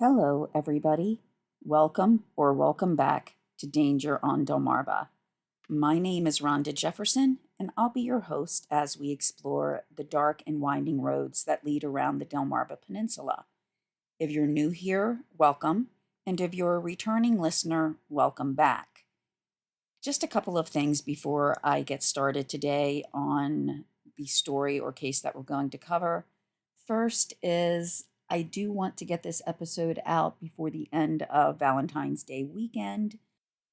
Hello, everybody. Welcome or welcome back to Danger on Delmarva. My name is Rhonda Jefferson, and I'll be your host as we explore the dark and winding roads that lead around the Delmarva Peninsula. If you're new here, welcome, and if you're a returning listener, welcome back. Just a couple of things before I get started today on the story or case that we're going to cover. First is I do want to get this episode out before the end of Valentine's Day weekend.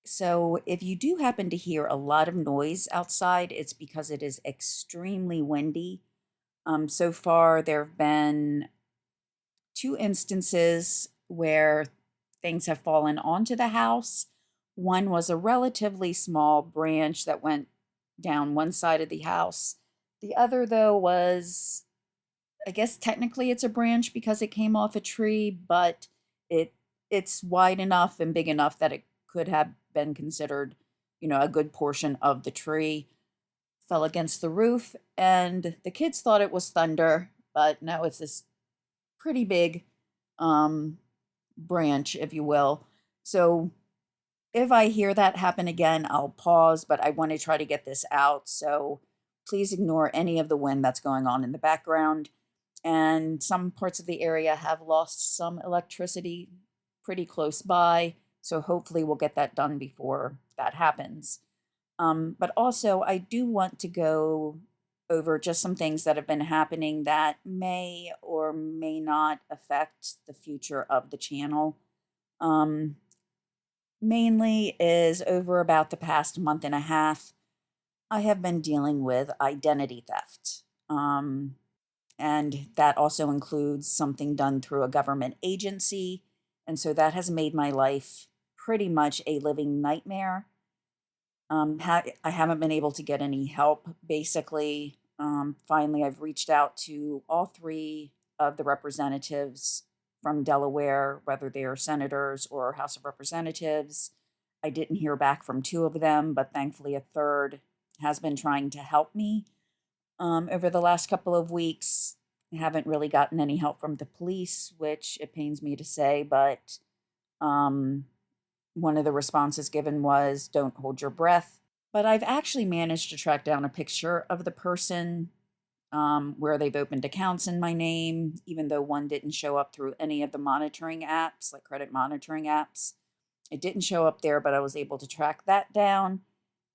So if you do happen to hear a lot of noise outside, it's because it is extremely windy. So far, there have been two instances where things have fallen onto the house. One was a relatively small branch that went down one side of the house. The other, though, was, I guess technically it's a branch because it came off a tree, but it it's wide enough and big enough that it could have been considered, a good portion of the tree. Fell against the roof, and the kids thought it was thunder, but no, it's this pretty big um, branch, if you will. So if I hear that happen again, I'll pause, but I want to try to get this out. So please ignore any of the wind that's going on in the background. And some parts of the area have lost some electricity pretty close by. So hopefully we'll get that done before that happens. But also, I do want to go over just some things that have been happening that may or may not affect the future of the channel. Um, Mainly is over about the past month and a half, I have been dealing with identity theft. And that also includes something done through a government agency. And so that has made my life pretty much a living nightmare. I haven't been able to get any help. Basically, finally, I've reached out to all three of the representatives from Delaware, whether they are senators or House of Representatives. I didn't hear back from two of them, but thankfully, a third has been trying to help me. Over the last couple of weeks, I haven't really gotten any help from the police, which it pains me to say, but um, one of the responses given was don't hold your breath. But I've actually managed to track down a picture of the person where they've opened accounts in my name, even though one didn't show up through any of the monitoring apps, like credit monitoring apps. It didn't show up there, but I was able to track that down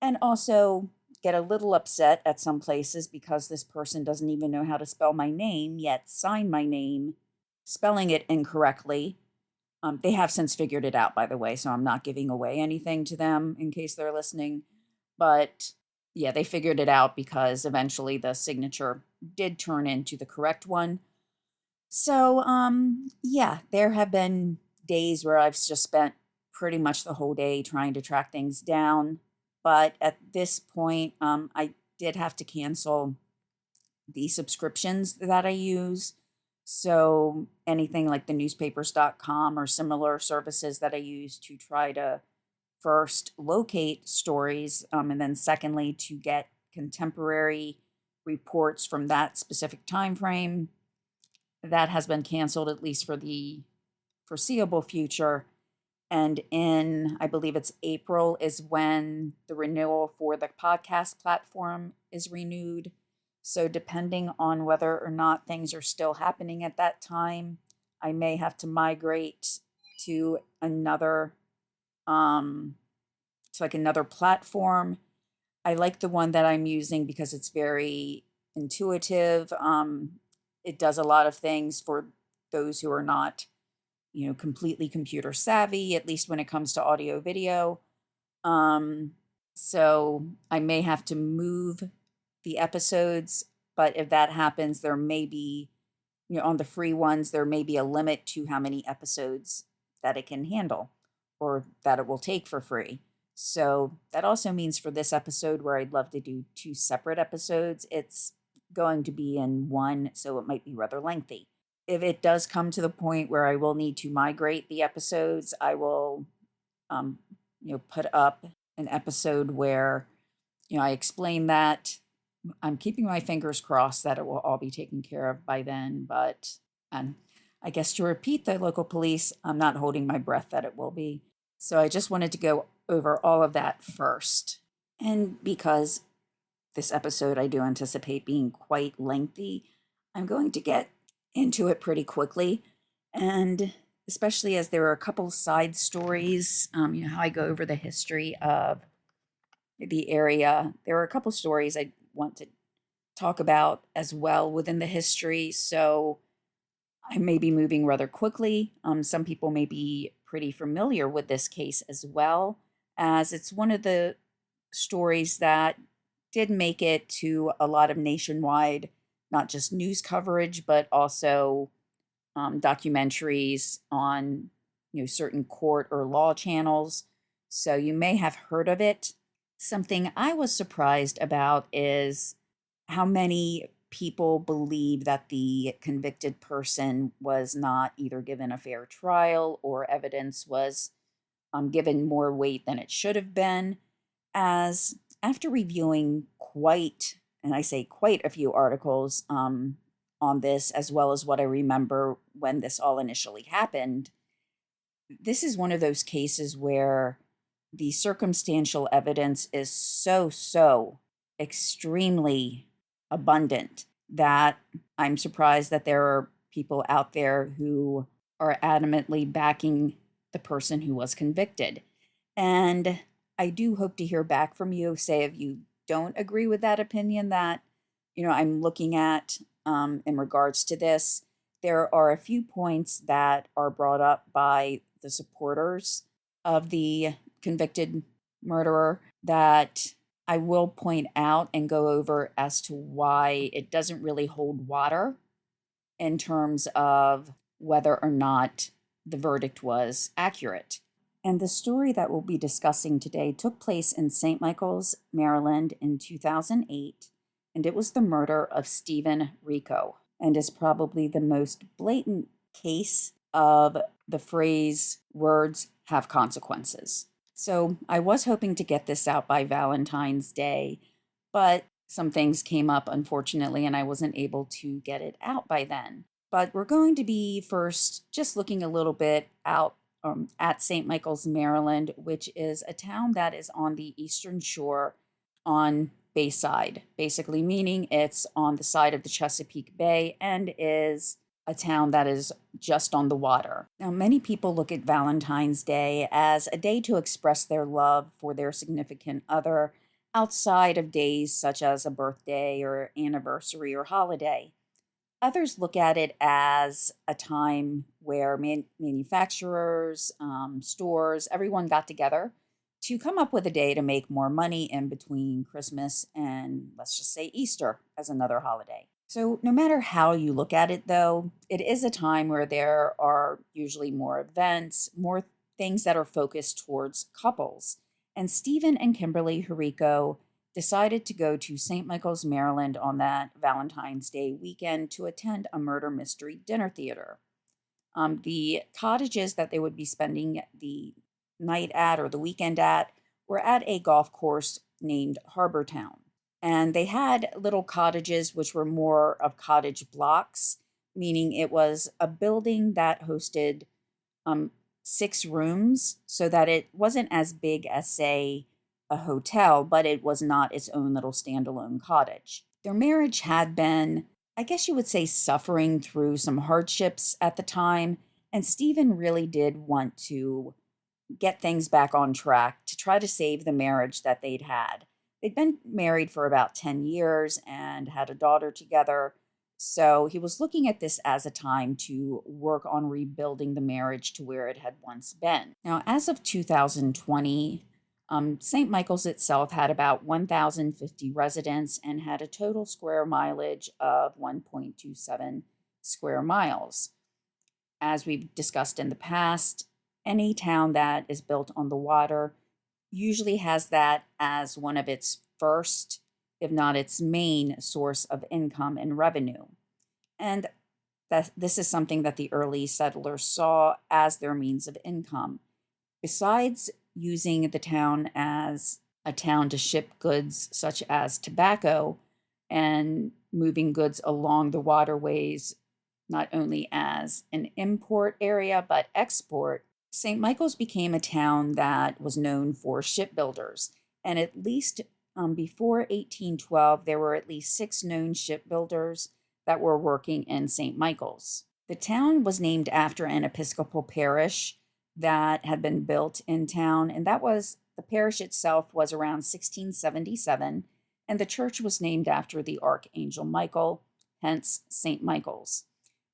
and also get a little upset at some places because this person doesn't even know how to spell my name, yet sign my name, spelling it incorrectly. They have since figured it out, by the way, so I'm not giving away anything to them in case they're listening. But yeah, they figured it out because eventually the signature did turn into the correct one. So, yeah, there have been days where I've just spent pretty much the whole day trying to track things down. But at this point, I did have to cancel the subscriptions that I use. So anything like the newspapers.com or similar services that I use to try to first locate stories, and then secondly to get contemporary reports from that specific time frame, that has been canceled at least for the foreseeable future. And in, I believe it's April, is when the renewal for the podcast platform is renewed. So, depending on whether or not things are still happening at that time, I may have to migrate to another, um, another platform. I like the one that I'm using because it's very intuitive. It does a lot of things for those who are not, completely computer savvy, at least when it comes to audio video. Um, so I may have to move the episodes, but if that happens, there may be, on the free ones, there may be a limit to how many episodes that it can handle or that it will take for free. So that also means for this episode, where I'd love to do two separate episodes, it's going to be in one, so it might be rather lengthy. If it does come to the point where I will need to migrate the episodes, I will, um, put up an episode where, I explain that. I'm keeping my fingers crossed that it will all be taken care of by then, but and I guess to repeat the local police, I'm not holding my breath that it will be. So I just wanted to go over all of that first. And because this episode I do anticipate being quite lengthy, I'm going to get into it pretty quickly. And especially as there are a couple side stories, how I go over the history of the area. There are a couple stories I want to talk about as well within the history. So I may be moving rather quickly. Some people may be pretty familiar with this case as well, as it's one of the stories that did make it to a lot of nationwide, not just news coverage, but also documentaries on certain court or law channels. So you may have heard of it. Something I was surprised about is how many people believe that the convicted person was not either given a fair trial or evidence was given more weight than it should have been. As after reviewing and I say quite a few articles on this, as well as what I remember when this all initially happened, this is one of those cases where the circumstantial evidence is so extremely abundant that I'm surprised that there are people out there who are adamantly backing the person who was convicted. And I do hope to hear back from you, say if you don't agree with that opinion that, I'm looking at in regards to this. There are a few points that are brought up by the supporters of the convicted murderer that I will point out and go over as to why it doesn't really hold water in terms of whether or not the verdict was accurate. And the story that we'll be discussing today took place in St. Michael's, Maryland in 2008, and it was the murder of Stephen Rico, and is probably the most blatant case of the phrase, words have consequences. So I was hoping to get this out by Valentine's Day, but some things came up, unfortunately, and I wasn't able to get it out by then. But we're going to be first just looking a little bit out at St. Michael's, Maryland, which is a town that is on the eastern shore on Bayside, basically meaning it's on the side of the Chesapeake Bay and is a town that is just on the water. Now, many people look at Valentine's Day as a day to express their love for their significant other outside of days such as a birthday or anniversary or holiday. Others look at it as a time where manufacturers, stores, everyone got together to come up with a day to make more money in between Christmas and, let's just say, Easter as another holiday. So no matter how you look at it, though, it is a time where there are usually more events, more things that are focused towards couples. And Stephen and Kimberly Herico decided to go to St. Michael's, Maryland on that Valentine's Day weekend to attend a murder mystery dinner theater. The cottages that they would be spending the night at or the weekend at were at a golf course named Harbor Town. And they had little cottages, which were more of cottage blocks, meaning it was a building that hosted 6 rooms, so that it wasn't as big as, say, a hotel, but it was not its own little standalone cottage. Their marriage had been, I guess you would say, suffering through some hardships at the time, and Stephen really did want to get things back on track to try to save the marriage that they'd had. They'd been married for about 10 years and had a daughter together, so he was looking at this as a time to work on rebuilding the marriage to where it had once been. Now, as of 2020, St. Michael's itself had about 1,050 residents and had a total square mileage of 1.27 square miles. As we've discussed in the past, any town that is built on the water usually has that as one of its first, if not its main, source of income and revenue. And this is something that the early settlers saw as their means of income. Besides using the town as a town to ship goods such as tobacco and moving goods along the waterways not only as an import area, but export. St. Michael's became a town that was known for shipbuilders. And at least before 1812, there were at least 6 known shipbuilders that were working in St. Michael's. The town was named after an Episcopal parish that had been built in town, and the parish itself was around 1677, and the church was named after the Archangel Michael, hence St. Michael's.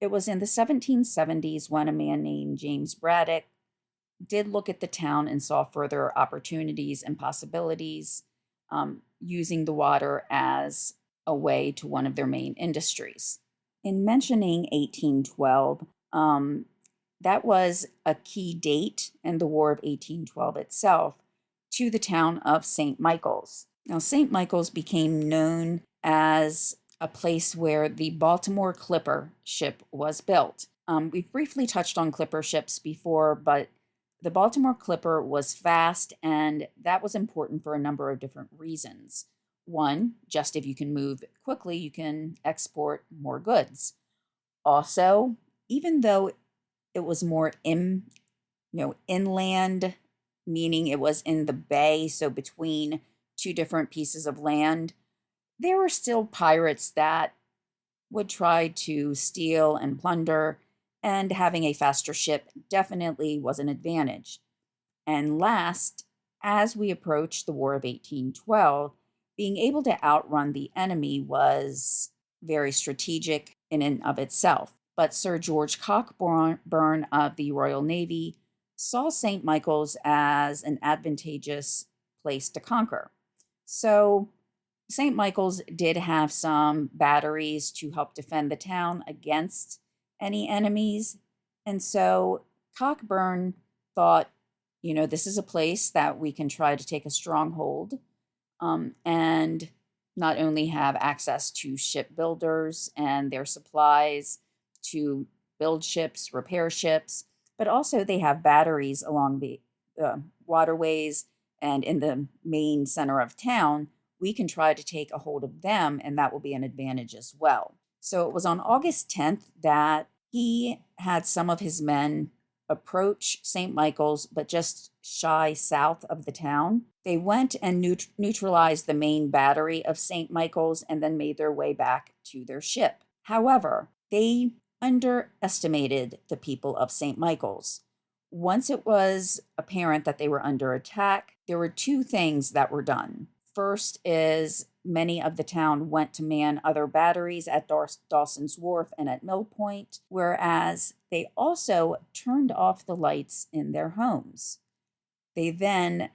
It was in the 1770s when a man named James Braddock did look at the town and saw further opportunities and possibilities, using the water as a way to one of their main industries. In mentioning 1812, that was a key date in the War of 1812 itself to the town of St. Michael's. Now, St. Michael's became known as a place where the Baltimore Clipper ship was built. We've briefly touched on clipper ships before, but the Baltimore Clipper was fast, and that was important for a number of different reasons. One, just if you can move quickly, you can export more goods. Also, even though it was more inland, meaning it was in the bay, so between 2 different pieces of land, there were still pirates that would try to steal and plunder, and having a faster ship definitely was an advantage. And last, as we approached the War of 1812, being able to outrun the enemy was very strategic in and of itself. But Sir George Cockburn of the Royal Navy saw St. Michael's as an advantageous place to conquer. So St. Michael's did have some batteries to help defend the town against any enemies. And so Cockburn thought, this is a place that we can try to take a stronghold, and not only have access to shipbuilders and their supplies to build ships, repair ships, but also they have batteries along the waterways and in the main center of town. We can try to take a hold of them, and that will be an advantage as well. So it was on August 10th that he had some of his men approach St. Michael's, but just shy south of the town. They went and neutralized the main battery of St. Michael's and then made their way back to their ship. However, they underestimated the people of St. Michael's. Once it was apparent that they were under attack, there were 2 things that were done. First is many of the town went to man other batteries at Dawson's Wharf and at Mill Point, whereas they also turned off the lights in their homes. They then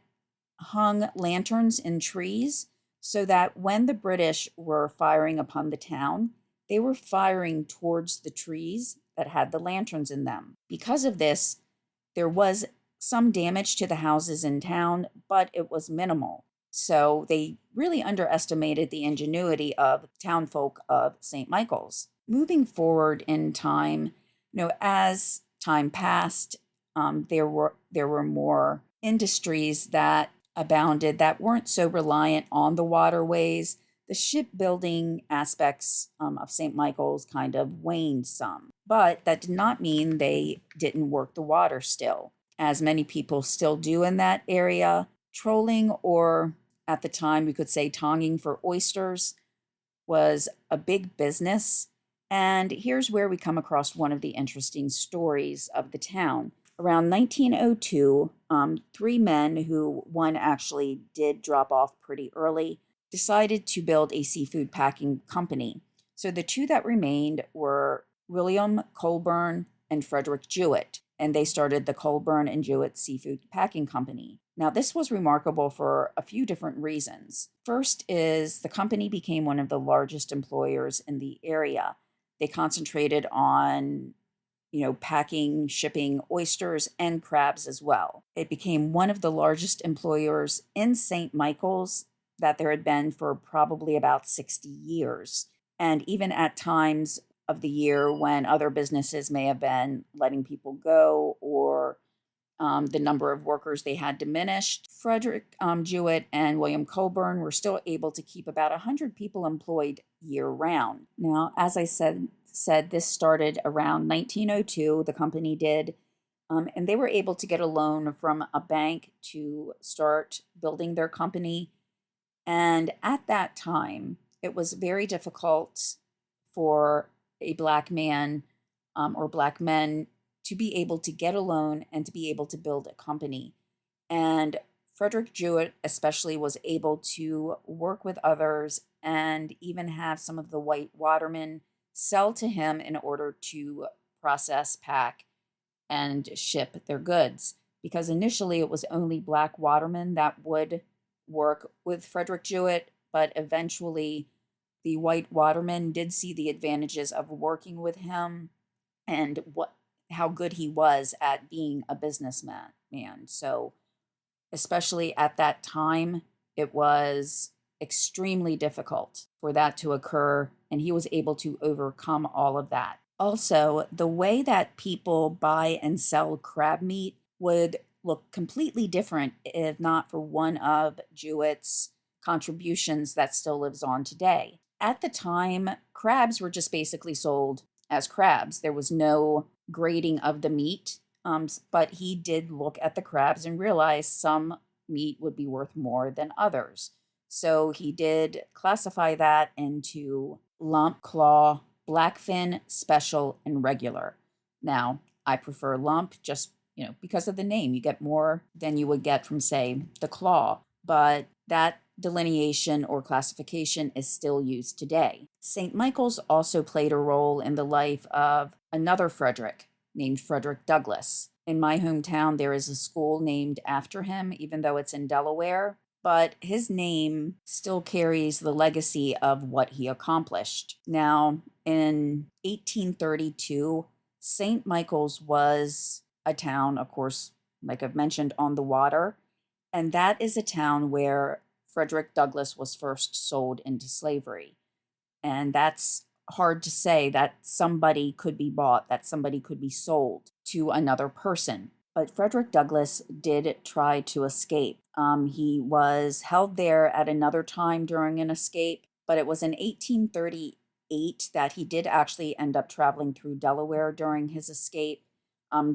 hung lanterns in trees so that when the British were firing upon the town, they were firing towards the trees that had the lanterns in them. Because of this, there was some damage to the houses in town, but it was minimal. So they really underestimated the ingenuity of townfolk of St. Michael's. Moving forward in time, as time passed, there were more industries that abounded that weren't so reliant on the waterways. The shipbuilding aspects of St. Michael's kind of waned some, but that did not mean they didn't work the water still, as many people still do in that area. Trolling, or at the time we could say tonging for oysters, was a big business. And here's where we come across one of the interesting stories of the town. Around 1902, 3 men, who one actually did drop off pretty early, decided to build a seafood packing company. So the 2 that remained were William Colburn and Frederick Jewett, and they started the Colburn and Jewett Seafood Packing Company. Now, this was remarkable for a few different reasons. First is the company became one of the largest employers in the area. They concentrated on, packing, shipping oysters and crabs as well. It became one of the largest employers in St. Michael's that there had been for probably about 60 years. And even at times of the year when other businesses may have been letting people go, or the number of workers they had diminished, Frederick Jewett and William Colburn were still able to keep about 100 people employed year-round. Now, as I said, said this started around 1902, the company did, and they were able to get a loan from a bank to start building their company. And at that time, it was very difficult for a Black man or Black men to be able to get a loan and to be able to build a company. And Frederick Jewett, especially, was able to work with others and even have some of the white watermen sell to him in order to process, pack, and ship their goods. Because initially it was only Black watermen that would work with Frederick Jewett, but eventually the white watermen did see the advantages of working with him and how good he was at being a businessman. So especially at that time, it was extremely difficult for that to occur, and he was able to overcome all of that. Also, the way that people buy and sell crab meat would look completely different if not for one of Jewett's contributions that still lives on today. At the time, crabs were just basically sold as crabs. There was no grading of the meat, but he did look at the crabs and realize some meat would be worth more than others. So he did classify that into lump, claw, blackfin, special, and regular. Now, I prefer lump just, because of the name. You get more than you would get from, say, the claw. But that delineation or classification is still used today. St. Michael's also played a role in the life of another Frederick named Frederick Douglass. In my hometown, there is a school named after him, even though it's in Delaware, but his name still carries the legacy of what he accomplished. Now, in 1832, St. Michael's was a town, of course, like I've mentioned, on the water, and that is a town where Frederick Douglass was first sold into slavery. And that's hard to say that somebody could be bought, that somebody could be sold to another person. But Frederick Douglass did try to escape. He was held there at another time during an escape, but it was in 1838 that he did actually end up traveling through Delaware during his escape,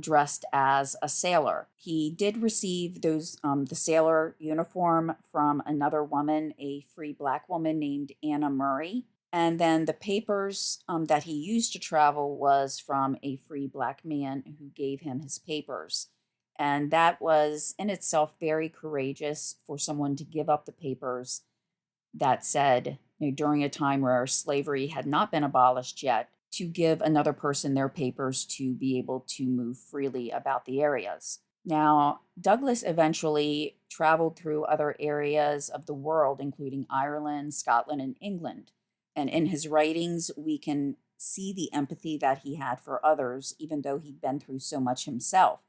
dressed as a sailor. He did receive the sailor uniform from another woman, a free Black woman named Anna Murray. And then the papers that he used to travel was from a free Black man who gave him his papers. And that was in itself very courageous for someone to give up the papers that said, during a time where slavery had not been abolished yet, to give another person their papers to be able to move freely about the areas. Now, Douglass eventually traveled through other areas of the world, including Ireland, Scotland, and England. And in his writings, we can see the empathy that he had for others, even though he'd been through so much himself.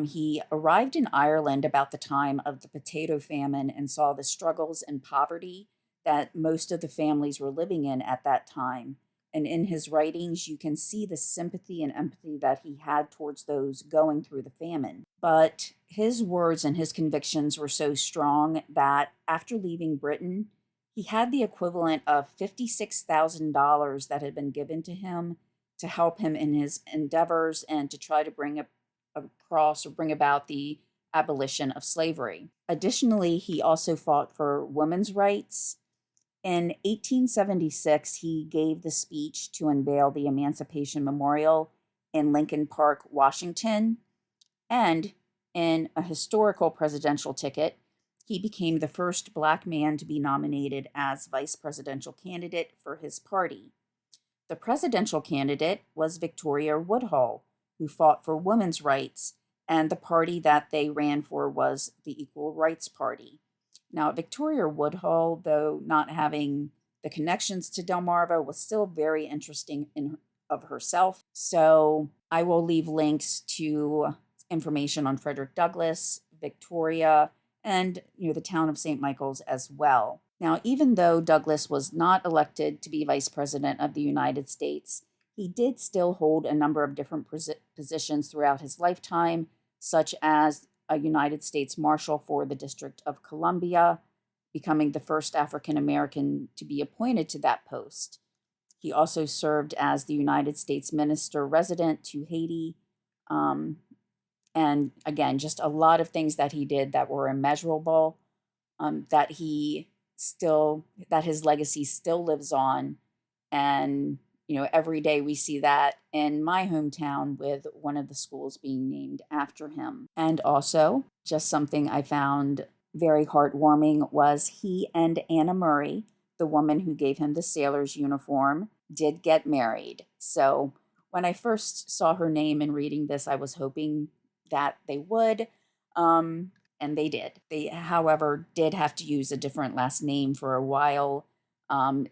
He arrived in Ireland about the time of the potato famine and saw the struggles and poverty that most of the families were living in at that time. And in his writings, you can see the sympathy and empathy that he had towards those going through the famine. But his words and his convictions were so strong that after leaving Britain, he had the equivalent of $56,000 that had been given to him to help him in his endeavors and to try to bring across or bring about the abolition of slavery. Additionally, he also fought for women's rights. In 1876, he gave the speech to unveil the Emancipation Memorial in Lincoln Park, Washington. And in a historical presidential ticket, he became the first Black man to be nominated as vice presidential candidate for his party. The presidential candidate was Victoria Woodhull, who fought for women's rights, and the party that they ran for was the Equal Rights Party. Now, Victoria Woodhull, though not having the connections to Delmarva, was still very interesting of herself. So I will leave links to information on Frederick Douglass, Victoria, and the town of St. Michael's as well. Now, even though Douglass was not elected to be Vice President of the United States, he did still hold a number of different positions throughout his lifetime, such as a United States Marshal for the District of Columbia, becoming the first African American to be appointed to that post. He also served as the United States minister resident to Haiti. Um, and again, just a lot of things that he did that were immeasurable, that that his legacy still lives on. And, every day we see that in my hometown with one of the schools being named after him. And also, just something I found very heartwarming was he and Anna Murray, the woman who gave him the sailor's uniform, did get married. So when I first saw her name in reading this, I was hoping that they would. And they did. They, however, did have to use a different last name for a while,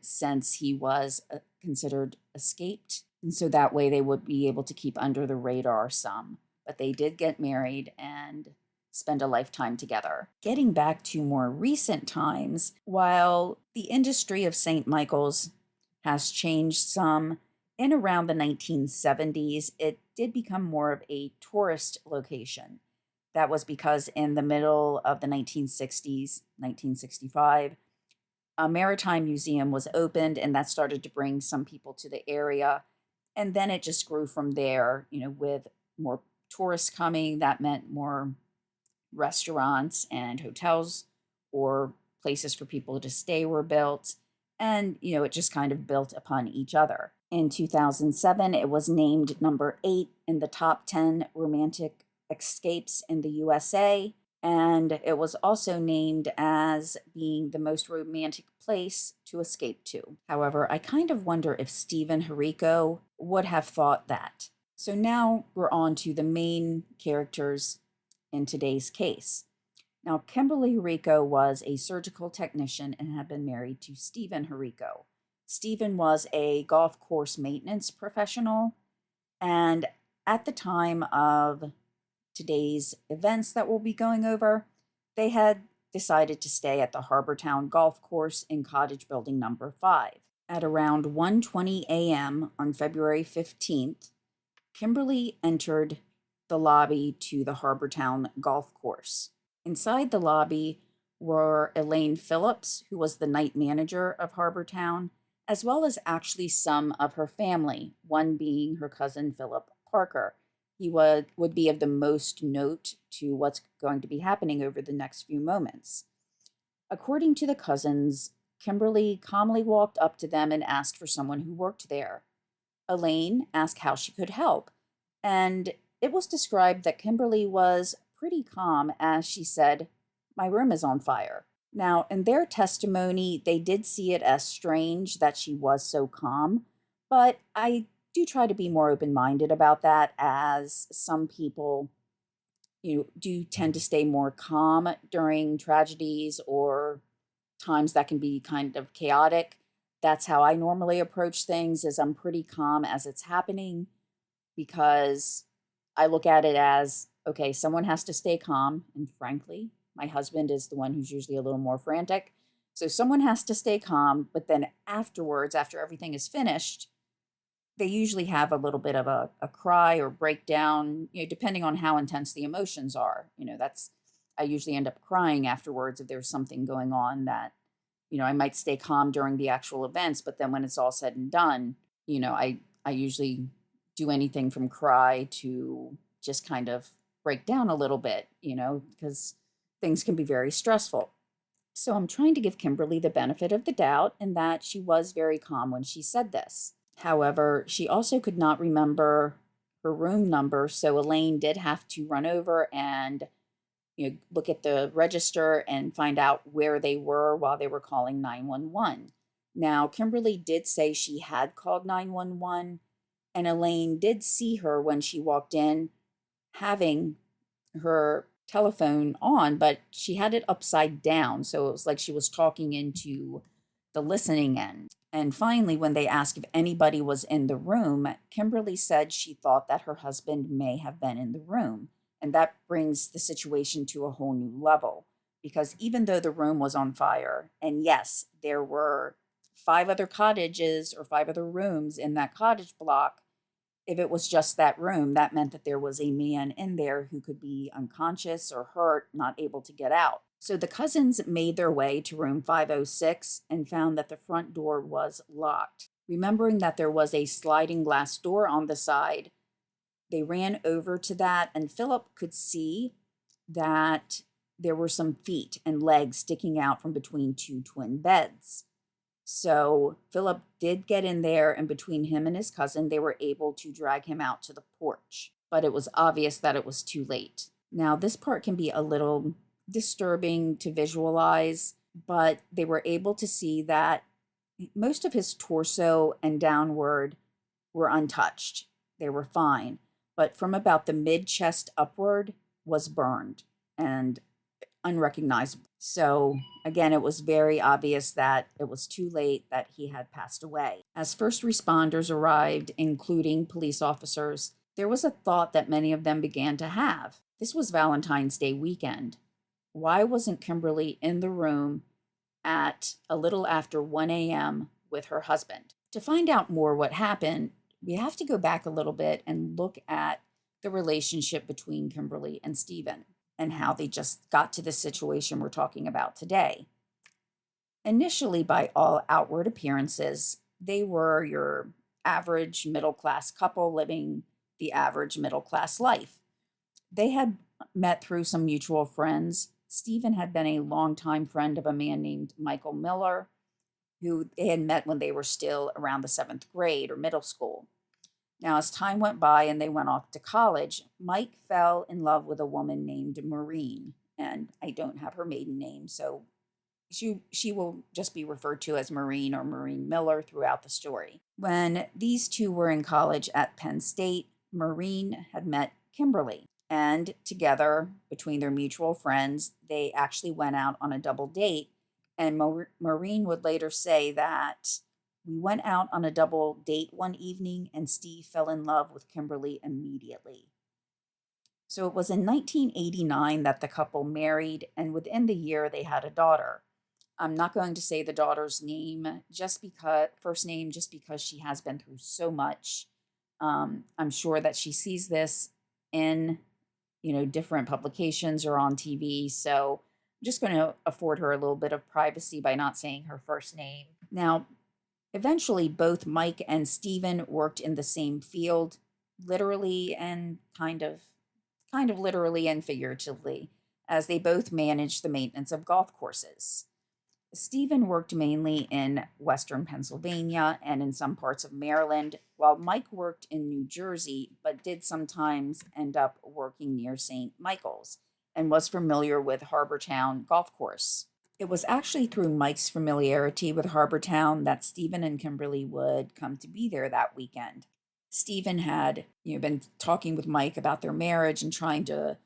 since he was considered escaped. And so that way they would be able to keep under the radar some. But they did get married and spend a lifetime together. Getting back to more recent times, while the industry of St. Michael's has changed some, in around the 1970s, it did become more of a tourist location. That was because in the middle of the 1960s, 1965, a maritime museum was opened, and that started to bring some people to the area. And then it just grew from there, with more tourists coming. That meant more restaurants and hotels or places for people to stay were built. And, it just kind of built upon each other. In 2007, it was named number 8 in the top 10 romantic escapes in the USA. And it was also named as being the most romantic place to escape to. However, I kind of wonder if Stephen Harico would have thought that. So now we're on to the main characters in today's case. Now, Kimberly Harico was a surgical technician and had been married to Stephen Harico. Stephen was a golf course maintenance professional, and at the time of today's events that we'll be going over, they had decided to stay at the Harbortown Golf Course in Cottage Building number 5. At around 1:20 a.m. on February 15th, Kimberly entered the lobby to the Harbortown Golf Course. Inside the lobby were Elaine Phillips, who was the night manager of Harbortown, as well as actually some of her family, one being her cousin Philip Parker. He would be of the most note to what's going to be happening over the next few moments. According to the cousins, Kimberly calmly walked up to them and asked for someone who worked there. Elaine asked how she could help, and it was described that Kimberly was pretty calm as she said, "My room is on fire." Now, in their testimony, they did see it as strange that she was so calm, but I do try to be more open-minded about that, as some people, do tend to stay more calm during tragedies or times that can be kind of chaotic. That's how I normally approach things, is I'm pretty calm as it's happening, because I look at it as, okay, someone has to stay calm. And frankly, my husband is the one who's usually a little more frantic. So someone has to stay calm, but then afterwards, after everything is finished, they usually have a little bit of a cry or breakdown, depending on how intense the emotions are. I usually end up crying afterwards if there's something going on that, I might stay calm during the actual events, but then when it's all said and done, I usually do anything from cry to just kind of break down a little bit, because things can be very stressful. So I'm trying to give Kimberly the benefit of the doubt in that she was very calm when she said this. However, she also could not remember her room number, so Elaine did have to run over and look at the register and find out where they were while they were calling 911. Now, Kimberly did say she had called 911, and Elaine did see her when she walked in having her telephone on, but she had it upside down, so it was like she was talking into the listening end. And finally, when they asked if anybody was in the room, Kimberly said she thought that her husband may have been in the room. And that brings the situation to a whole new level, because even though the room was on fire, and yes, there were 5 other cottages or 5 other rooms in that cottage block, if it was just that room, that meant that there was a man in there who could be unconscious or hurt, not able to get out. So the cousins made their way to room 506 and found that the front door was locked. Remembering that there was a sliding glass door on the side, they ran over to that, and Philip could see that there were some feet and legs sticking out from between two twin beds. So Philip did get in there, and between him and his cousin, they were able to drag him out to the porch. But it was obvious that it was too late. Now, this part can be a little disturbing to visualize, but they were able to see that most of his torso and downward were untouched. They were fine, but from about the mid chest upward was burned and unrecognizable. So, again, it was very obvious that it was too late, that he had passed away. As first responders arrived, including police officers, there was a thought that many of them began to have. This was Valentine's Day weekend. Why wasn't Kimberly in the room at a little after 1 a.m. with her husband? To find out more what happened, we have to go back a little bit and look at the relationship between Kimberly and Stephen and how they just got to the situation we're talking about today. Initially, by all outward appearances, they were your average middle-class couple living the average middle-class life. They had met through some mutual friends. Stephen had been a longtime friend of a man named Michael Miller, who they had met when they were still around the 7th grade or middle school. Now, as time went by and they went off to college, Mike fell in love with a woman named Maureen, and I don't have her maiden name, so she will just be referred to as Maureen or Maureen Miller throughout the story. When these two were in college at Penn State, Maureen had met Kimberly, and together, between their mutual friends, they actually went out on a double date, and Maureen would later say that we went out on a double date one evening, and Steve fell in love with Kimberly immediately. So it was in 1989 that the couple married, and within the year they had a daughter. I'm not going to say the daughter's name first name, just because she has been through so much. I'm sure that she sees this in, different publications or on TV. So I'm just going to afford her a little bit of privacy by not saying her first name. Now, eventually, both Mike and Stephen worked in the same field, literally and kind of literally and figuratively, as they both managed the maintenance of golf courses. Stephen worked mainly in Western Pennsylvania and in some parts of Maryland, while Mike worked in New Jersey, but did sometimes end up working near St. Michael's and was familiar with Harbortown Golf Course. It was actually through Mike's familiarity with Harbortown that Stephen and Kimberly would come to be there that weekend. Stephen had, been talking with Mike about their marriage and trying to,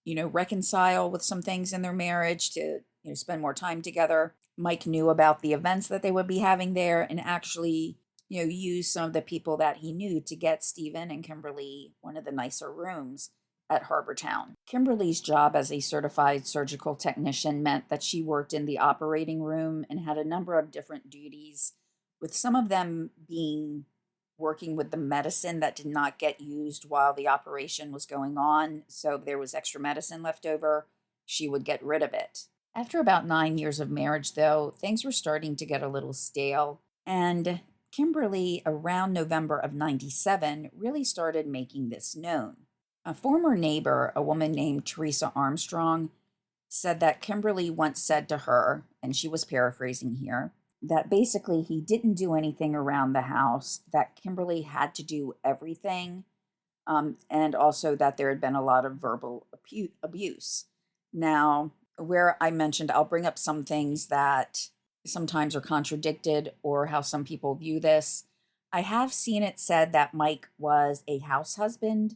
reconcile with some things in their marriage to, spend more time together. Mike knew about the events that they would be having there and actually, used some of the people that he knew to get Stephen and Kimberly one of the nicer rooms at Harbortown. Kimberly's job as a certified surgical technician meant that she worked in the operating room and had a number of different duties, with some of them being working with the medicine that did not get used while the operation was going on. So if there was extra medicine left over, she would get rid of it. After about 9 years of marriage, though, things were starting to get a little stale, and Kimberly, around November of 97, really started making this known. A former neighbor, a woman named Teresa Armstrong, said that Kimberly once said to her, and she was paraphrasing here, that basically he didn't do anything around the house, that Kimberly had to do everything, and also that there had been a lot of verbal abuse. Now, where I mentioned, I'll bring up some things that sometimes are contradicted or how some people view this. I have seen it said that Mike was a house husband,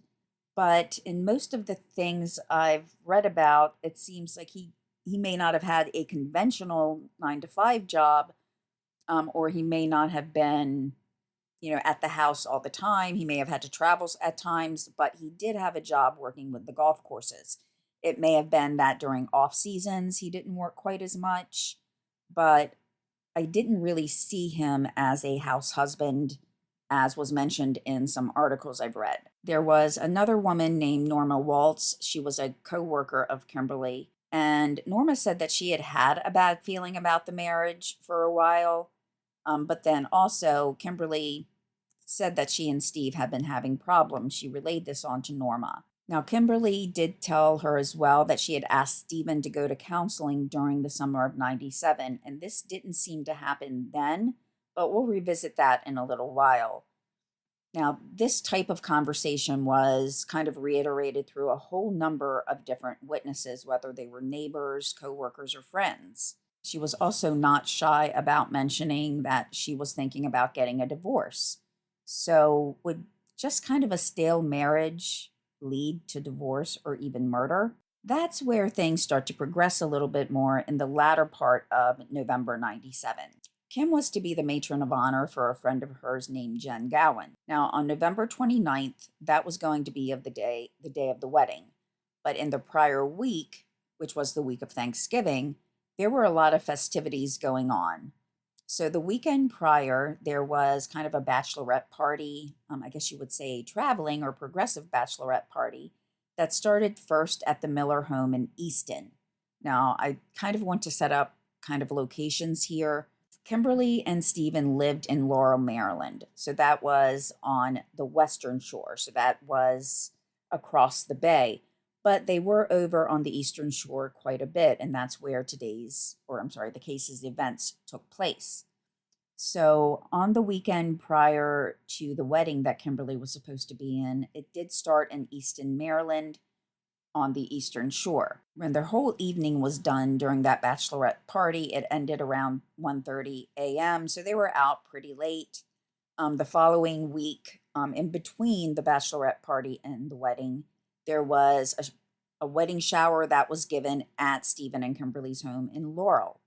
but in most of the things I've read about, it seems like he may not have had a conventional 9 to 5 job, or he may not have been, at the house all the time. He may have had to travel at times, but he did have a job working with the golf courses. It may have been that during off seasons he didn't work quite as much, but I didn't really see him as a house husband, as was mentioned in some articles I've read. There was another woman named Norma Waltz. She was a co-worker of Kimberly, and Norma said that she had had a bad feeling about the marriage for a while, But then also, Kimberly said that she and Steve had been having problems. She relayed this on to Norma. Now, Kimberly did tell her as well that she had asked Stephen to go to counseling during the summer of 97, and this didn't seem to happen then, but we'll revisit that in a little while. Now, this type of conversation was kind of reiterated through a whole number of different witnesses, whether they were neighbors, coworkers, or friends. She was also not shy about mentioning that she was thinking about getting a divorce. So, would just kind of a stale marriage lead to divorce or even murder? That's where things start to progress a little bit more in the latter part of November 97. Kim was to be the matron of honor for a friend of hers named Jen Gowan. Now, on November 29th, that was going to be the day of the wedding. But in the prior week, which was the week of Thanksgiving, there were a lot of festivities going on. So the weekend prior, there was kind of a bachelorette party, I guess you would say traveling or progressive bachelorette party, that started first at the Miller home in Easton. Now, I kind of want to set up kind of locations here. Kimberly and Stephen lived in Laurel, Maryland. So that was on the western shore. So that was across the bay. But they were over on the eastern shore quite a bit. And that's where the case's events took place. So on the weekend prior to the wedding that Kimberly was supposed to be in, it did start in Easton, Maryland, on the eastern shore. When their whole evening was done during that bachelorette party, it ended around 1:30 a.m., so they were out pretty late. The following week, in between the bachelorette party and the wedding, there was a wedding shower that was given at Stephen and Kimberly's home in Laurel.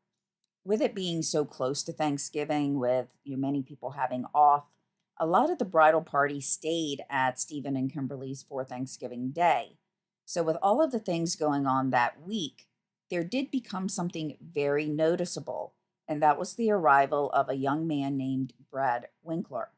With it being so close to Thanksgiving, with many people having off, a lot of the bridal party stayed at Stephen and Kimberly's for Thanksgiving Day. So, with all of the things going on that week, there did become something very noticeable, and that was the arrival of a young man named Brad Winkler.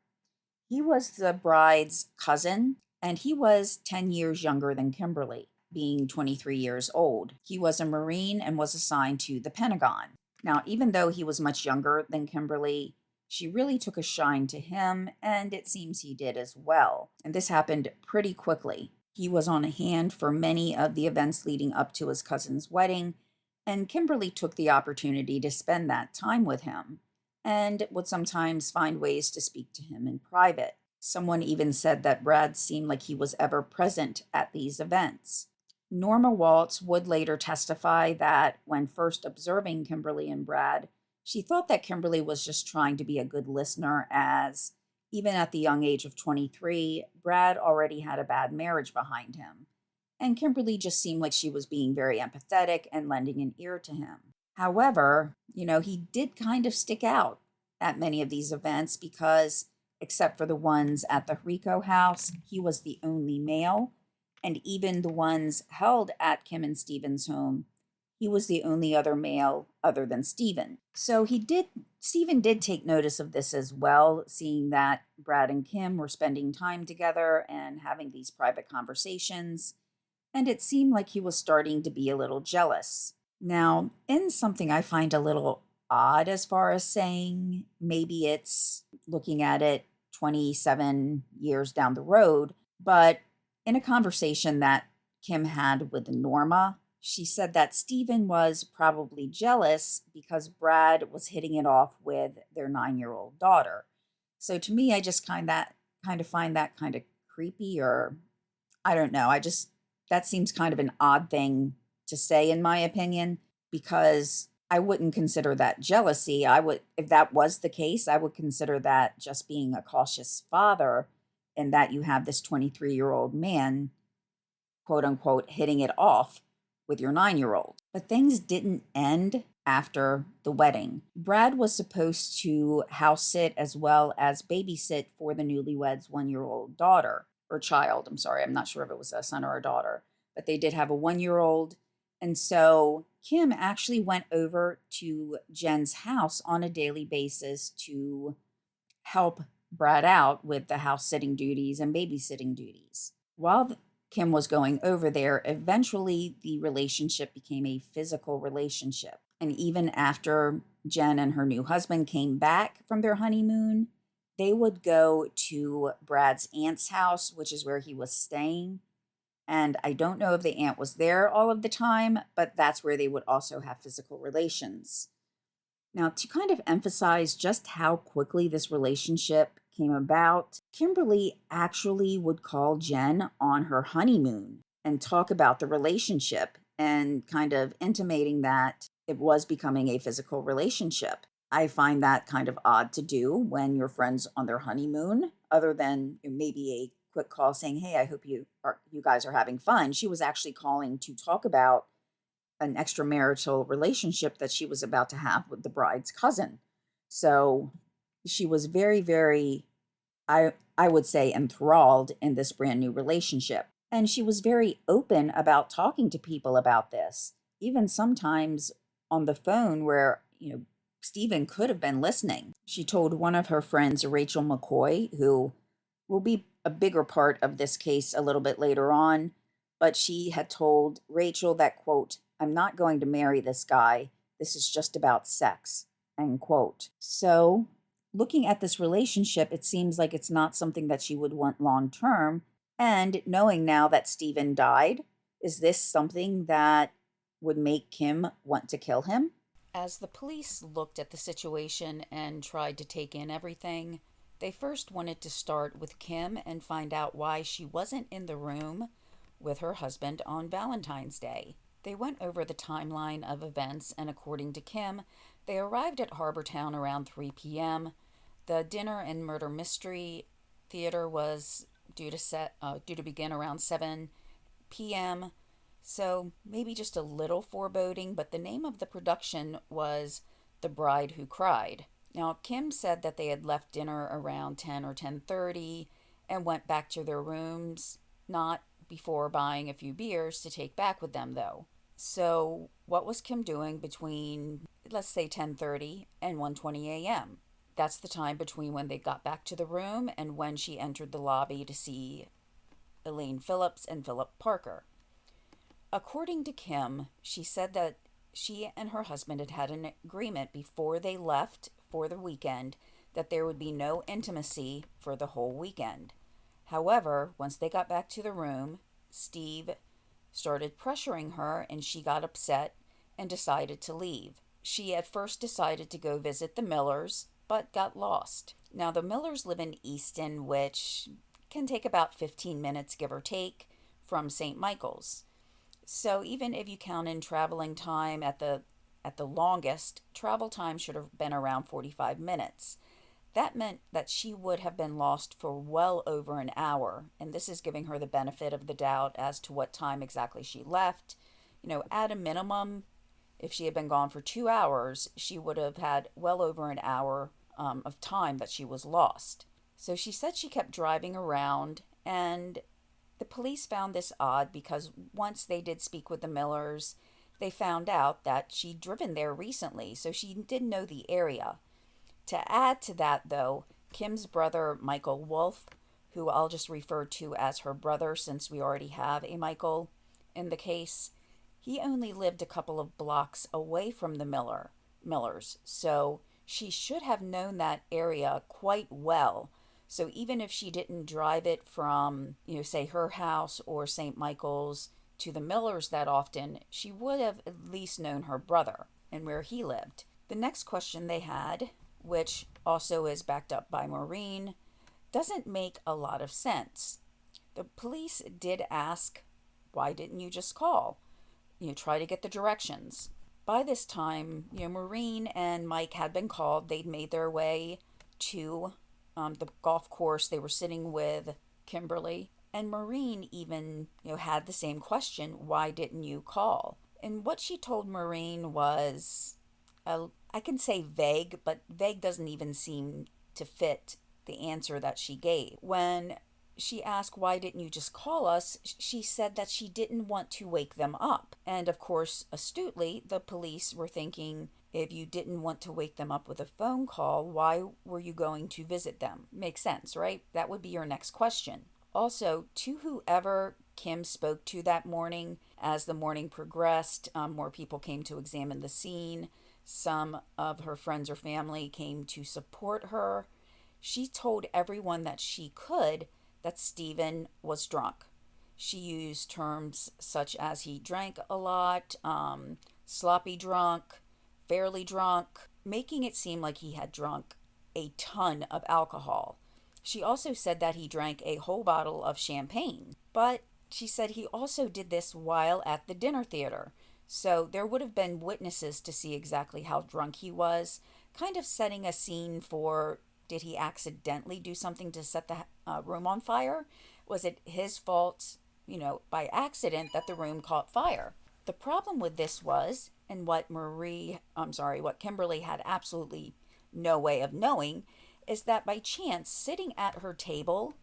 He was the bride's cousin, and he was 10 years younger than Kimberly, being 23 years old. He was a Marine and was assigned to the Pentagon. Now, even though he was much younger than Kimberly, she really took a shine to him, and it seems he did as well. And this happened pretty quickly. He was on hand for many of the events leading up to his cousin's wedding, and Kimberly took the opportunity to spend that time with him and would sometimes find ways to speak to him in private. Someone even said that Brad seemed like he was ever present at these events. Norma Waltz would later testify that when first observing Kimberly and Brad, she thought that Kimberly was just trying to be a good listener, as even at the young age of 23, Brad already had a bad marriage behind him. And Kimberly just seemed like she was being very empathetic and lending an ear to him. However, he did kind of stick out at many of these events because, except for the ones at the Rico house, he was the only male. And even the ones held at Kim and Stephen's home, he was the only other male other than Stephen. So Stephen did take notice of this as well, seeing that Brad and Kim were spending time together and having these private conversations. And it seemed like he was starting to be a little jealous. Now, in something I find a little odd as far as saying, maybe it's looking at it 27 years down the road, but in a conversation that Kim had with Norma, she said that Stephen was probably jealous because Brad was hitting it off with their 9-year-old daughter. So to me, I just kind of find that kind of creepy, or I don't know. That seems kind of an odd thing to say, in my opinion, because I wouldn't consider that jealousy. If that was the case, I would consider that just being a cautious father, and that you have this 23-year-old man, quote unquote, hitting it off with your 9-year-old. But things didn't end after the wedding. Brad was supposed to house sit as well as babysit for the newlyweds' 1-year-old daughter, or child. I'm sorry, I'm not sure if it was a son or a daughter, but they did have a 1-year-old. And so Kim actually went over to Jen's house on a daily basis to help Brad out with the house sitting duties and babysitting duties. While Kim was going over there, eventually the relationship became a physical relationship. And even after Jen and her new husband came back from their honeymoon, they would go to Brad's aunt's house, which is where he was staying. And I don't know if the aunt was there all of the time, but that's where they would also have physical relations. Now, to kind of emphasize just how quickly this relationship came about, Kimberly actually would call Jen on her honeymoon and talk about the relationship and kind of intimating that it was becoming a physical relationship. I find that kind of odd to do when your friends on their honeymoon, other than maybe a quick call saying, "Hey, I hope you guys are having fun." She was actually calling to talk about an extramarital relationship that she was about to have with the bride's cousin. So she was very, very, I would say, enthralled in this brand new relationship. And she was very open about talking to people about this, even sometimes on the phone where, Stephen could have been listening. She told one of her friends, Rachel McCoy, who will be a bigger part of this case a little bit later on, but she had told Rachel that, quote, "I'm not going to marry this guy. This is just about sex," end quote. So, looking at this relationship, it seems like it's not something that she would want long term. And knowing now that Stephen died, is this something that would make Kim want to kill him? As the police looked at the situation and tried to take in everything, they first wanted to start with Kim and find out why she wasn't in the room with her husband on Valentine's Day. They went over the timeline of events, and according to Kim, they arrived at Harbortown around 3 p.m. The dinner and murder mystery theater was due to begin around 7 p.m. So maybe just a little foreboding, but the name of the production was The Bride Who Cried. Now, Kim said that they had left dinner around 10 or 10:30 and went back to their rooms, not before buying a few beers to take back with them, though. So, what was Kim doing between, let's say, 10:30 and 1:20 a.m.? That's the time between when they got back to the room and when she entered the lobby to see Elaine Phillips and Philip Parker. According to Kim, she said that she and her husband had had an agreement before they left for the weekend that there would be no intimacy for the whole weekend. However, once they got back to the room, Steve started pressuring her and she got upset and decided to leave. She at first decided to go visit the Millers, but got lost. Now, the Millers live in Easton, which can take about 15 minutes, give or take, from St. Michael's. So even if you count in traveling time at the longest, travel time should have been around 45 minutes. That meant that she would have been lost for well over an hour, and this is giving her the benefit of the doubt as to what time exactly she left. At a minimum, if she had been gone for 2 hours, she would have had well over an hour of time that she was lost. So she said she kept driving around, and the police found this odd because once they did speak with the Millers, they found out that she'd driven there recently, so she did know the area. To add to that, though, Kim's brother, Michael Wolf, who I'll just refer to as her brother since we already have a Michael in the case, he only lived a couple of blocks away from the Millers, so she should have known that area quite well. So even if she didn't drive it from, say her house or St. Michael's to the Millers that often, she would have at least known her brother and where he lived. The next question they had, which also is backed up by Maureen, doesn't make a lot of sense. The police did ask, why didn't you just call? Try to get the directions. By this time, Maureen and Mike had been called. They'd made their way to the golf course. They were sitting with Kimberly. And Maureen even, had the same question, why didn't you call? And what she told Maureen was, I can say vague, but vague doesn't even seem to fit the answer that she gave. When she asked, why didn't you just call us? She said that she didn't want to wake them up. And of course, astutely, the police were thinking, if you didn't want to wake them up with a phone call, why were you going to visit them? Makes sense, right? That would be your next question. Also, to whoever Kim spoke to that morning. As the morning progressed, more people came to examine the scene. Some of her friends or family came to support her. She told everyone that she could that Stephen was drunk. She used terms such as he drank a lot, sloppy drunk, fairly drunk, making it seem like he had drunk a ton of alcohol. She also said that he drank a whole bottle of champagne, but she said he also did this while at the dinner theater. So there would have been witnesses to see exactly how drunk he was, kind of setting a scene for, did he accidentally do something to set the room on fire? Was it his fault, by accident that the room caught fire? The problem with this was, and what Kimberly had absolutely no way of knowing, is that by chance, sitting at her table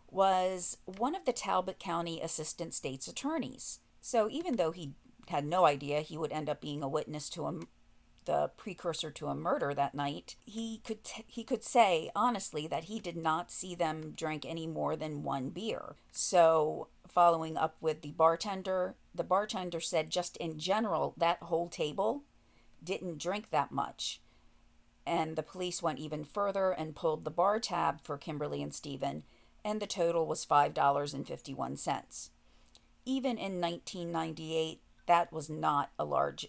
was one of the Talbot County Assistant State's Attorneys. So even though he had no idea he would end up being a witness to the precursor to a murder that night, he could say honestly that he did not see them drink any more than one beer. So following up with the bartender said just in general that whole table didn't drink that much. And the police went even further and pulled the bar tab for Kimberly and Stephen, and the total was $5.51. Even in 1998, that was not a large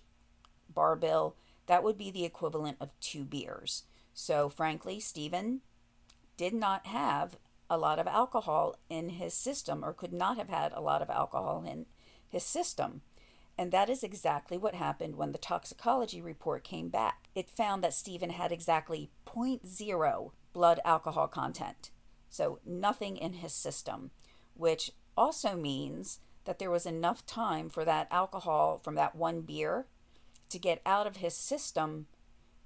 bar bill. That would be the equivalent of 2 beers. So frankly, Stephen did not have a lot of alcohol in his system, or could not have had a lot of alcohol in his system. And that is exactly what happened when the toxicology report came back. It found that Stephen had exactly zero point 0 blood alcohol content. So nothing in his system, which also means that there was enough time for that alcohol from that 1 beer to get out of his system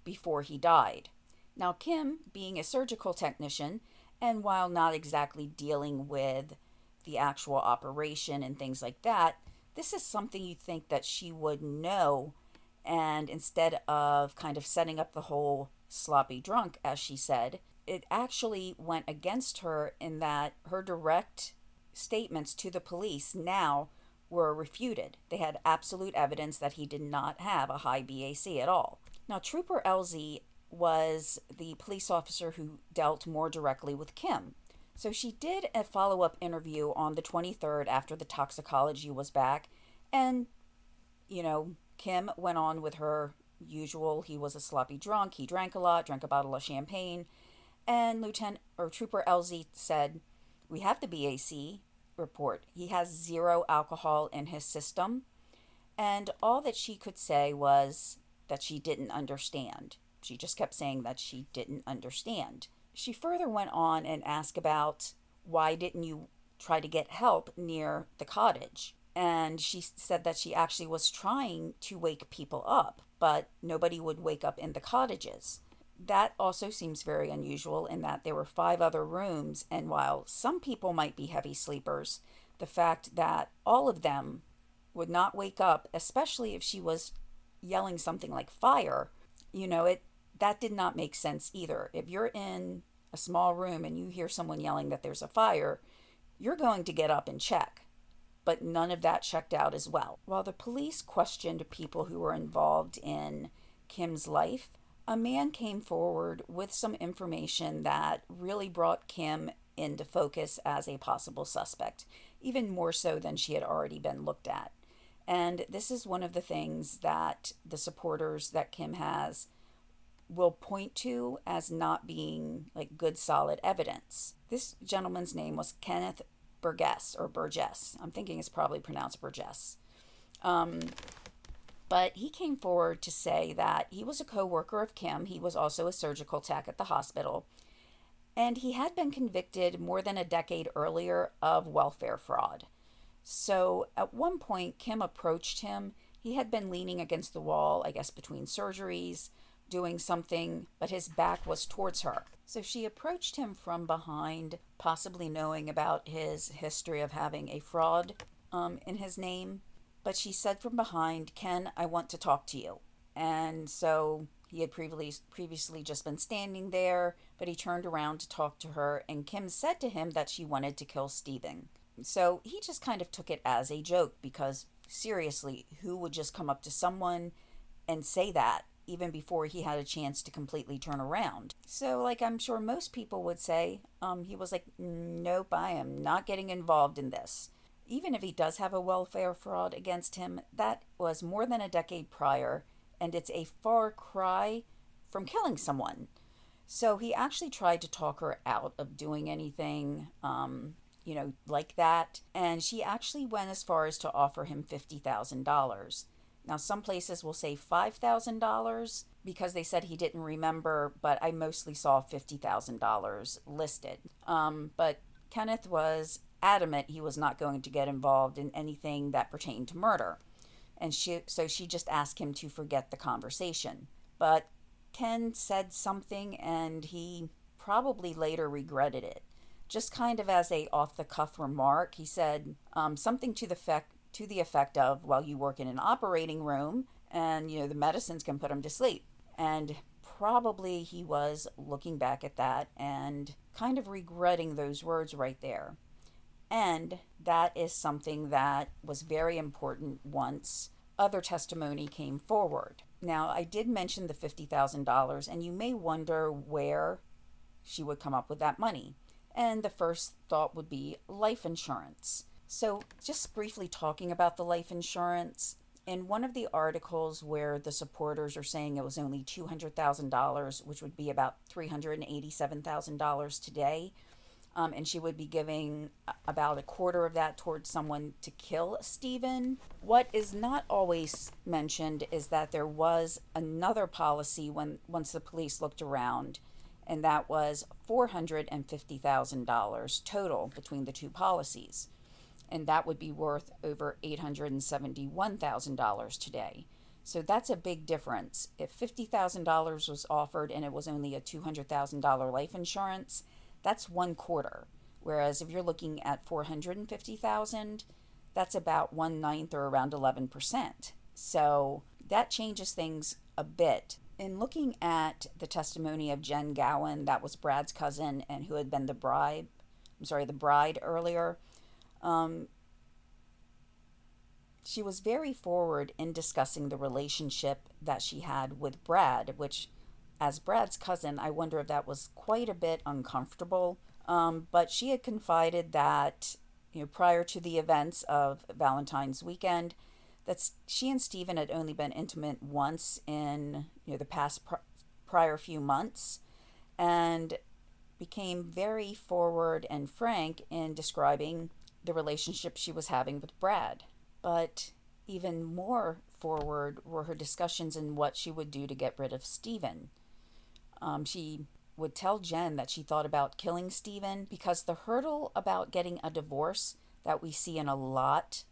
before he died. Now, Kim, being a surgical technician, and while not exactly dealing with the actual operation and things like that, this is something you think that she would know, and instead of kind of setting up the whole sloppy drunk, as she said, it actually went against her in that her direct statements to the police now were refuted. They had absolute evidence that he did not have a high BAC at all. Now, Trooper Elsie was the police officer who dealt more directly with Kim. So she did a follow-up interview on the 23rd after the toxicology was back, and, Kim went on with her usual, he was a sloppy drunk, he drank a lot, drank a bottle of champagne, and Trooper Elsie said, we have the BAC report. He has 0 alcohol in his system, and all that she could say was that she didn't understand. She just kept saying that she didn't understand. She further went on and asked about, why didn't you try to get help near the cottage? And she said that she actually was trying to wake people up, but nobody would wake up in the cottages. That also seems very unusual in that there were 5 other rooms, and while some people might be heavy sleepers, the fact that all of them would not wake up, especially if she was yelling something like fire, that did not make sense either. If you're in a small room and you hear someone yelling that there's a fire, you're going to get up and check. But none of that checked out as well. While the police questioned people who were involved in Kim's life, a man came forward with some information that really brought Kim into focus as a possible suspect, even more so than she had already been looked at. And this is one of the things that the supporters that Kim has will point to as not being like good solid evidence. This gentleman's name was Kenneth Burgess. I'm thinking it's probably pronounced Burgess. But he came forward to say that he was a co-worker of Kim. He was also a surgical tech at the hospital. And he had been convicted more than a decade earlier of welfare fraud. So at one point, Kim approached him. He had been leaning against the wall, I guess between surgeries, doing something, but his back was towards her. So she approached him from behind, possibly knowing about his history of having a fraud in his name. But she said from behind, Ken, I want to talk to you. And so he had previously just been standing there, but he turned around to talk to her, and Kim said to him that she wanted to kill Stephen. So he just kind of took it as a joke because seriously, who would just come up to someone and say that even before he had a chance to completely turn around? So, like I'm sure most people would say, he was like, nope, I am not getting involved in this. Even if he does have a welfare fraud against him, that was more than a decade prior, and it's a far cry from killing someone. So he actually tried to talk her out of doing anything, like that. And she actually went as far as to offer him $50,000. Now, some places will say $5,000 because they said he didn't remember, but I mostly saw $50,000 listed. But Kenneth was adamant he was not going to get involved in anything that pertained to murder. And she just asked him to forget the conversation. But Ken said something and he probably later regretted it. Just kind of as a off the cuff remark, he said something to the effect of, well, you work in an operating room and the medicines can put him to sleep. And probably he was looking back at that and kind of regretting those words right there. And that is something that was very important once other testimony came forward. Now, I did mention the $50,000, and you may wonder where she would come up with that money. And the first thought would be life insurance. So, just briefly talking about the life insurance, in one of the articles where the supporters are saying it was only $200,000, which would be about $387,000 today, and she would be giving about a quarter of that towards someone to kill Stephen. What is not always mentioned is that there was another policy once the police looked around, and that was $450,000 total between the two policies. And that would be worth over $871,000 today. So that's a big difference. If $50,000 was offered and it was only a $200,000 life insurance, that's one quarter. Whereas if you're looking at 450,000, that's about 1/9 or around 11%. So that changes things a bit. In looking at the testimony of Jen Gowan, that was Brad's cousin and who had been the bride earlier, she was very forward in discussing the relationship that she had with Brad, which, as Brad's cousin, I wonder if that was quite a bit uncomfortable. But she had confided that, prior to the events of Valentine's weekend, that she and Stephen had only been intimate once in, the past prior few months, and became very forward and frank in describing the relationship she was having with Brad. But even more forward were her discussions in what she would do to get rid of Stephen. She would tell Jen that she thought about killing Stephen because the hurdle about getting a divorce that we see in a lot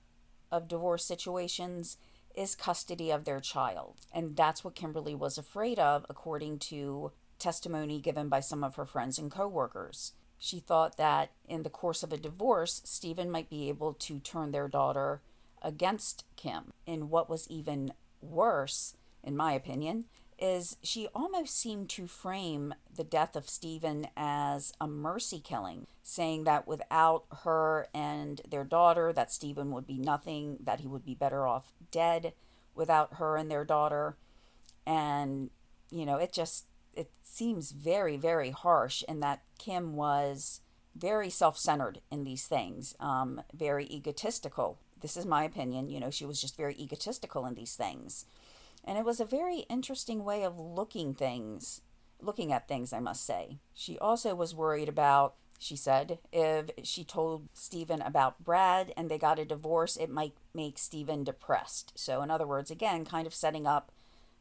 of divorce situations is custody of their child. And that's what Kimberly was afraid of, according to testimony given by some of her friends and coworkers. She thought that in the course of a divorce, Stephen might be able to turn their daughter against Kim. And what was even worse, in my opinion, is she almost seemed to frame the death of Stephen as a mercy killing, saying that without her and their daughter, that Stephen would be nothing, that he would be better off dead without her and their daughter. And, it seems very, very harsh, and that Kim was very self-centered in these things, very egotistical. This is my opinion. She was just very egotistical in these things. And it was a very interesting way of looking at things, I must say. She also was worried about, she said, if she told Stephen about Brad and they got a divorce, it might make Stephen depressed. So in other words, again, kind of setting up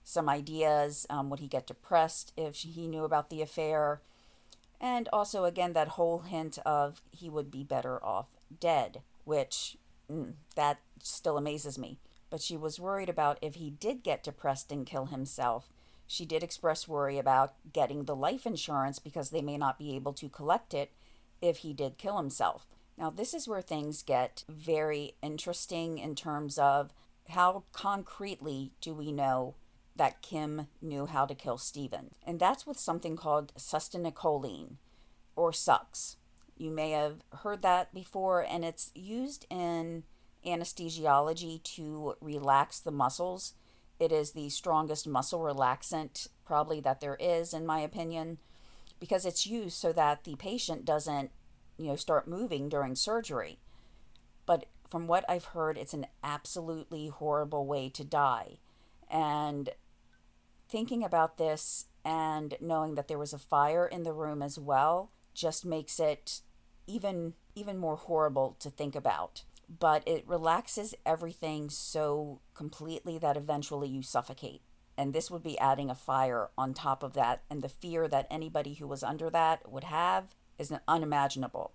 some ideas. Would he get depressed if he knew about the affair? And also, again, that whole hint of he would be better off dead, which that still amazes me. But she was worried about if he did get depressed and kill himself. She did express worry about getting the life insurance because they may not be able to collect it if he did kill himself. Now, this is where things get very interesting in terms of how concretely do we know that Kim knew how to kill Stephen. And that's with something called succinylcholine, or SUX. You may have heard that before, and it's used in anesthesiology to relax the muscles. It is the strongest muscle relaxant, probably, that there is, in my opinion, because it's used so that the patient doesn't, start moving during surgery. But from what I've heard, it's an absolutely horrible way to die. And thinking about this and knowing that there was a fire in the room as well just makes it even more horrible to think about. But it relaxes everything so completely that eventually you suffocate. And this would be adding a fire on top of that, and the fear that anybody who was under that would have is unimaginable.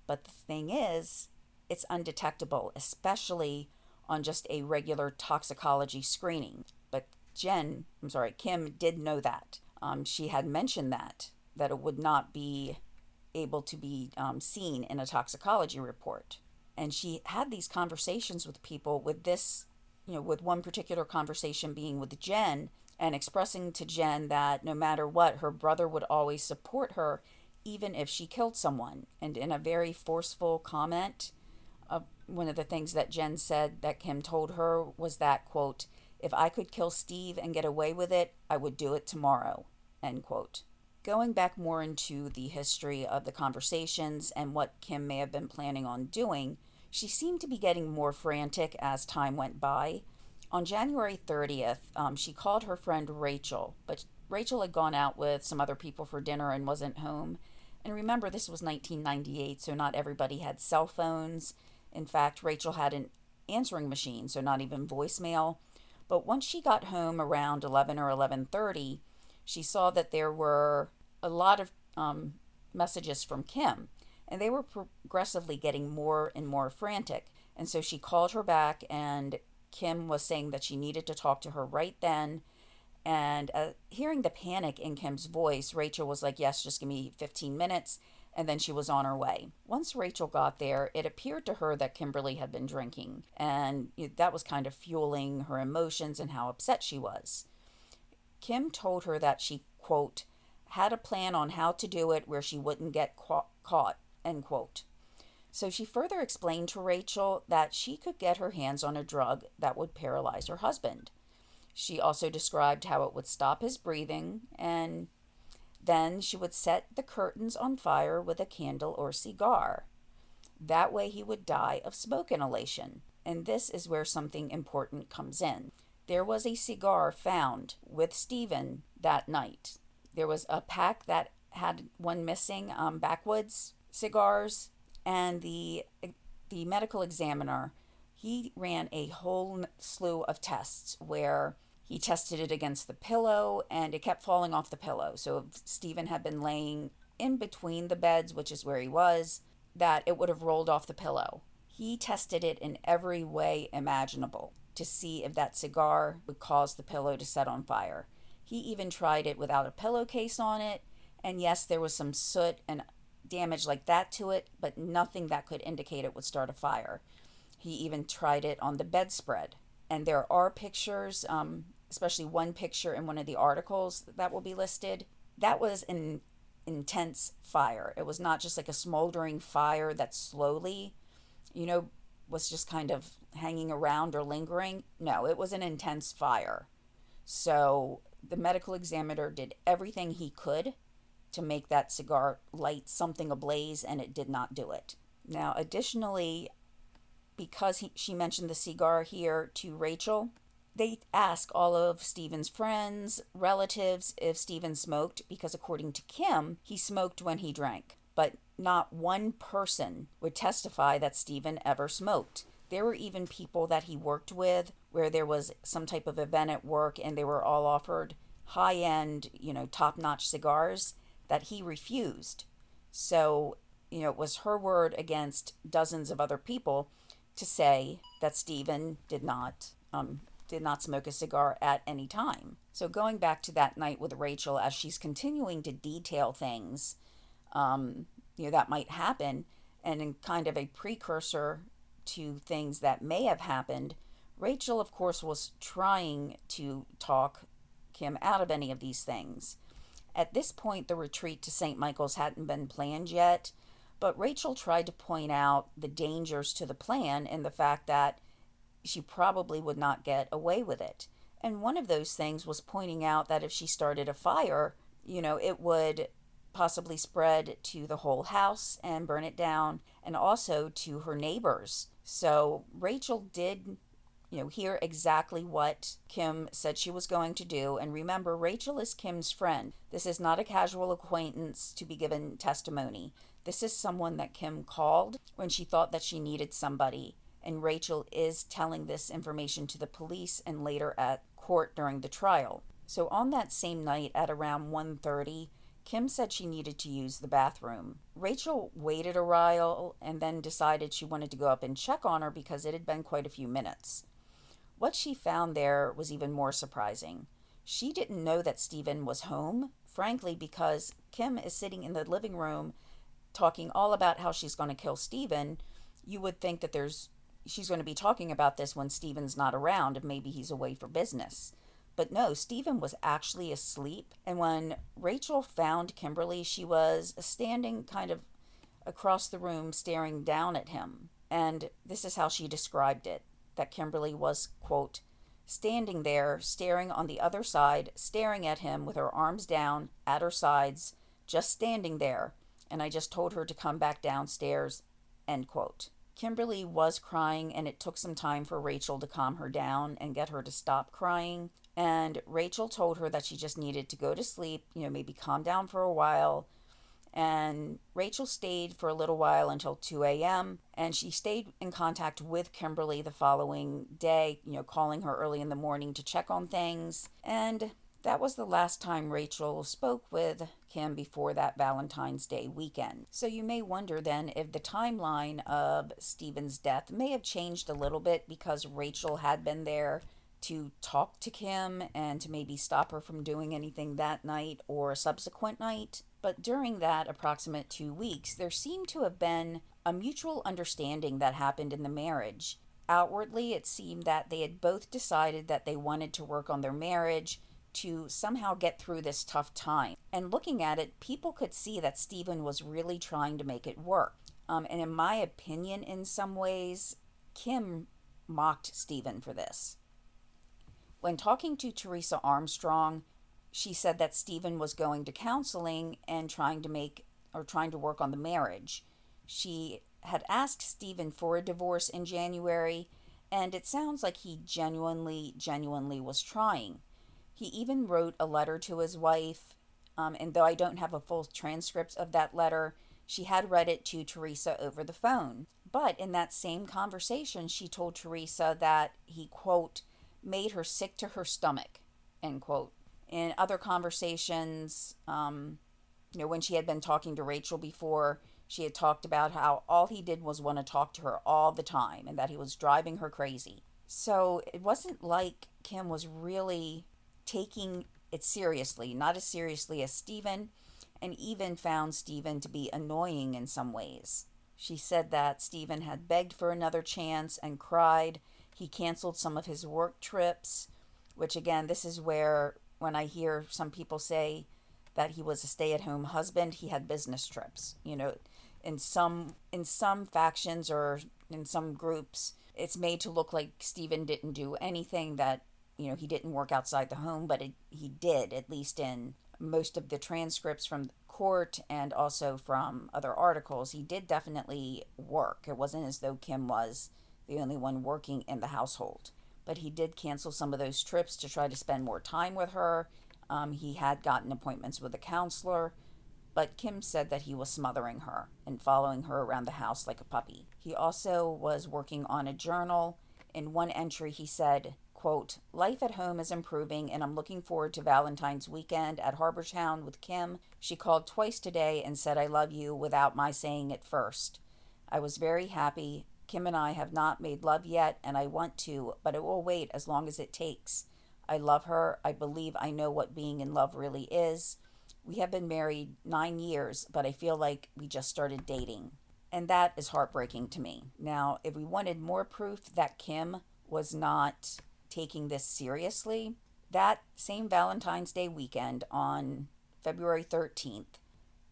But the thing is, it's undetectable, especially on just a regular toxicology screening. But Kim did know that. She had mentioned that it would not be able to be seen in a toxicology report. And she had these conversations with people with this, with one particular conversation being with Jen, and expressing to Jen that no matter what, her brother would always support her, even if she killed someone. And in a very forceful comment, one of the things that Jen said that Kim told her was that, quote, "If I could kill Steve and get away with it, I would do it tomorrow," end quote. Going back more into the history of the conversations and what Kim may have been planning on doing, she seemed to be getting more frantic as time went by. On January 30th, she called her friend Rachel, but Rachel had gone out with some other people for dinner and wasn't home. And remember, this was 1998, so not everybody had cell phones. In fact, Rachel had an answering machine, so not even voicemail. But once she got home around 11 or 11:30, she saw that there were a lot of messages from Kim, and they were progressively getting more and more frantic. And so she called her back, and Kim was saying that she needed to talk to her right then. And hearing the panic in Kim's voice, Rachel was like, "Yes, just give me 15 minutes." And then she was on her way. Once Rachel got there, it appeared to her that Kimberly had been drinking. And that was kind of fueling her emotions and how upset she was. Kim told her that she, quote, "had a plan on how to do it where she wouldn't get caught," end quote. So she further explained to Rachel that she could get her hands on a drug that would paralyze her husband. She also described how it would stop his breathing, and then she would set the curtains on fire with a candle or cigar. That way he would die of smoke inhalation. And this is where something important comes in. There was a cigar found with Stephen that night. There was a pack that had one missing, backwoods cigars, and the medical examiner, he ran a whole slew of tests where he tested it against the pillow, and it kept falling off the pillow. So if Stephen had been laying in between the beds, which is where he was, that it would have rolled off the pillow. He tested it in every way imaginable to see if that cigar would cause the pillow to set on fire. He even tried it without a pillowcase on it, and yes, there was some soot and damage like that to it, but nothing that could indicate it would start a fire. He even tried it on the bedspread. And there are pictures, especially one picture in one of the articles that will be listed. That was an intense fire. It was not just like a smoldering fire that slowly, was just kind of hanging around or lingering. No, it was an intense fire. So the medical examiner did everything he could to make that cigar light something ablaze, and it did not do it. Now, additionally, because she mentioned the cigar here to Rachel, they asked all of Stephen's friends, relatives, if Stephen smoked, because according to Kim, he smoked when he drank. But not one person would testify that Stephen ever smoked. There were even people that he worked with where there was some type of event at work and they were all offered high-end, top-notch cigars that he refused. So, it was her word against dozens of other people to say that Stephen did not smoke a cigar at any time. So going back to that night with Rachel, as she's continuing to detail things, that might happen, and in kind of a precursor to things that may have happened, Rachel, of course, was trying to talk Kim out of any of these things. At this point, the retreat to St. Michael's hadn't been planned yet, But Rachel tried to point out the dangers to the plan and the fact that she probably would not get away with it. And one of those things was pointing out that if she started a fire, it would possibly spread to the whole house and burn it down, and also to her neighbors. So Rachel did, hear exactly what Kim said she was going to do. And remember, Rachel is Kim's friend. This is not a casual acquaintance to be given testimony. This is someone that Kim called when she thought that she needed somebody. And Rachel is telling this information to the police and later at court during the trial. So on that same night at around 1:30, Kim said she needed to use the bathroom. Rachel waited a while and then decided she wanted to go up and check on her because it had been quite a few minutes. What she found there was even more surprising. She didn't know that Stephen was home, frankly, because Kim is sitting in the living room talking all about how she's going to kill Stephen. You would think that she's going to be talking about this when Stephen's not around and maybe he's away for business. But no, Stephen was actually asleep. And when Rachel found Kimberly, she was standing kind of across the room staring down at him. And this is how she described it, that Kimberly was, quote, standing there, staring on the other side, staring at him with her arms down at her sides, just standing there. And I just told her to come back downstairs, end quote. Kimberly was crying, and it took some time for Rachel to calm her down and get her to stop crying. And Rachel told her that she just needed to go to sleep, maybe calm down for a while. And Rachel stayed for a little while until 2 a.m. And she stayed in contact with Kimberly the following day, calling her early in the morning to check on things. And that was the last time Rachel spoke with Kim before that Valentine's Day weekend. So you may wonder then if the timeline of Stephen's death may have changed a little bit because Rachel had been there to talk to Kim and to maybe stop her from doing anything that night or a subsequent night. But during that approximate 2 weeks, there seemed to have been a mutual understanding that happened in the marriage. Outwardly, it seemed that they had both decided that they wanted to work on their marriage to somehow get through this tough time. And looking at it, people could see that Stephen was really trying to make it work. And in my opinion, in some ways, Kim mocked Stephen for this. When talking to Teresa Armstrong, she said that Stephen was going to counseling and trying to work on the marriage. She had asked Stephen for a divorce in January, and it sounds like he genuinely was trying. He even wrote a letter to his wife, and though I don't have a full transcript of that letter, she had read it to Teresa over the phone. But in that same conversation, she told Teresa that he, quote, made her sick to her stomach, end quote. In other conversations, when she had been talking to Rachel before, she had talked about how all he did was want to talk to her all the time and that he was driving her crazy. So it wasn't like Kim was really taking it seriously, not as seriously as Stephen, and even found Stephen to be annoying in some ways. She said that Stephen had begged for another chance and cried. He canceled some of his work trips, which again, this is where when I hear some people say that he was a stay-at-home husband, he had business trips. In some factions or in some groups, it's made to look like Stephen didn't do anything, that he didn't work outside the home, but he did, at least in most of the transcripts from court and also from other articles. He did definitely work. It wasn't as though Kim was the only one working in the household. But he did cancel some of those trips to try to spend more time with her. He had gotten appointments with a counselor, but Kim said that he was smothering her and following her around the house like a puppy. He also was working on a journal. In one entry, he said, quote, life at home is improving and I'm looking forward to Valentine's weekend at Harbortown with Kim. She called twice today and said I love you without my saying it first. I was very happy. Kim and I have not made love yet, and I want to, but it will wait as long as it takes. I love her. I believe I know what being in love really is. We have been married 9 years, but I feel like we just started dating. And that is heartbreaking to me. Now, if we wanted more proof that Kim was not taking this seriously, that same Valentine's Day weekend on February 13th,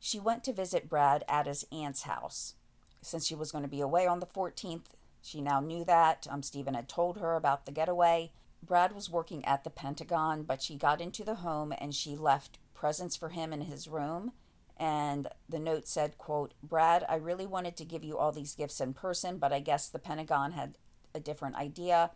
She went to visit Brad at his aunt's house. Since she was going to be away on the 14th, she now knew that. Stephen had told her about the getaway. Brad was working at the Pentagon, but she got into the home and she left presents for him in his room. And the note said, quote, "Brad, I really wanted to give you all these gifts in person, but I guess the Pentagon had a different idea.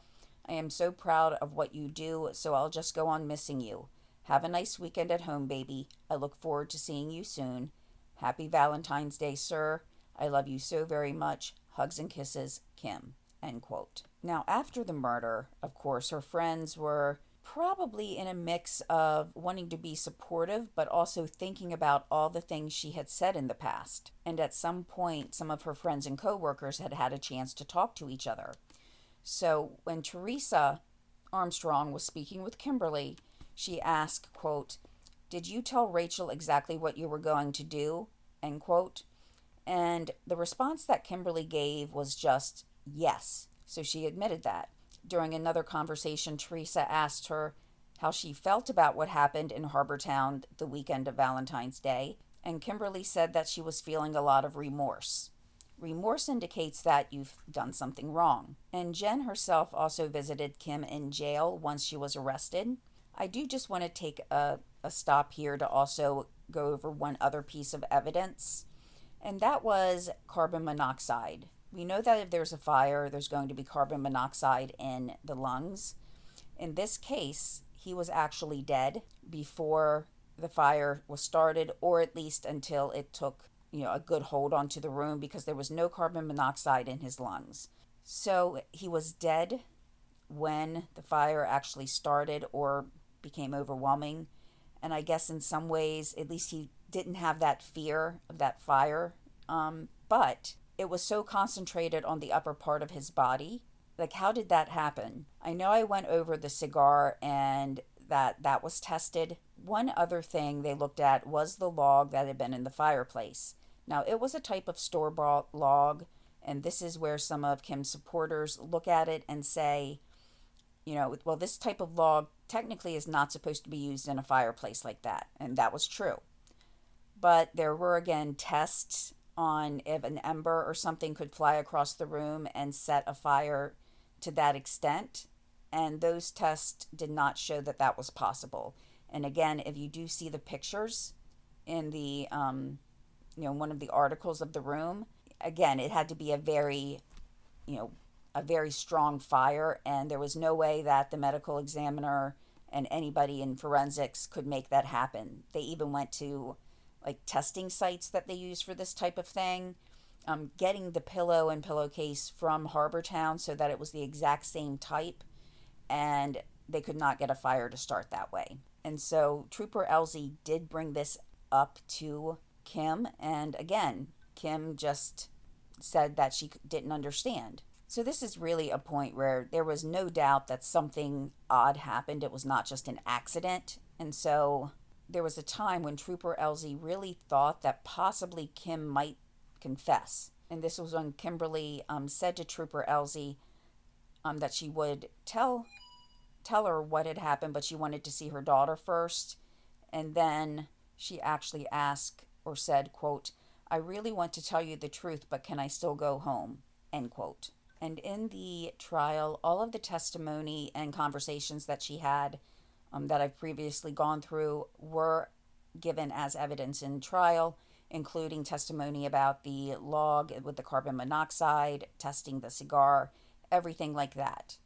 I am so proud of what you do, so I'll just go on missing you. Have a nice weekend at home, baby. I look forward to seeing you soon. Happy Valentine's Day, sir. I love you so very much. Hugs and kisses, Kim." End quote. Now, after the murder, of course, her friends were probably in a mix of wanting to be supportive, but also thinking about all the things she had said in the past. And at some point, some of her friends and coworkers had had a chance to talk to each other. So when Teresa Armstrong was speaking with Kimberly, she asked, quote, "Did you tell Rachel exactly what you were going to do?" End quote. And the response that Kimberly gave was just yes. So she admitted that. During another conversation, Teresa asked her how she felt about what happened in Harbortown the weekend of Valentine's Day, and Kimberly said that she was feeling a lot of remorse. Remorse indicates that you've done something wrong. And Jen herself also visited Kim in jail once she was arrested. I do just want to take a stop here to also go over one other piece of evidence, and that was carbon monoxide. We know that if there's a fire, there's going to be carbon monoxide in the lungs. In this case, he was actually dead before the fire was started, or at least until it took, a good hold onto the room, because there was no carbon monoxide in his lungs. So he was dead when the fire actually started or became overwhelming. And I guess in some ways, at least he didn't have that fear of that fire. But it was so concentrated on the upper part of his body. Like, how did that happen? I know I went over the cigar and that was tested. One other thing they looked at was the log that had been in the fireplace. Now, it was a type of store-bought log, and this is where some of Kim's supporters look at it and say, well, this type of log technically is not supposed to be used in a fireplace like that, and that was true. But there were, again, tests on if an ember or something could fly across the room and set a fire to that extent, and those tests did not show that that was possible. And again, if you do see the pictures in the one of the articles of the room, again, it had to be a very strong fire, and there was no way that the medical examiner and anybody in forensics could make that happen. They even went to testing sites that they use for this type of thing, getting the pillow and pillowcase from Harbortown so that it was the exact same type, and they could not get a fire to start that way. And so Trooper Elsie did bring this up to Kim, and again, Kim just said that she didn't understand. So this is really a point where there was no doubt that something odd happened. It was not just an accident. And so there was a time when Trooper Elsie really thought that possibly Kim might confess. And this was when Kimberly said to Trooper Elsie that she would tell her what had happened, but she wanted to see her daughter first. And then she actually asked or said, quote, "I really want to tell you the truth, but can I still go home?" End quote. And in the trial, all of the testimony and conversations that she had that I've previously gone through were given as evidence in trial, including testimony about the log with the carbon monoxide, testing the cigar, everything like that.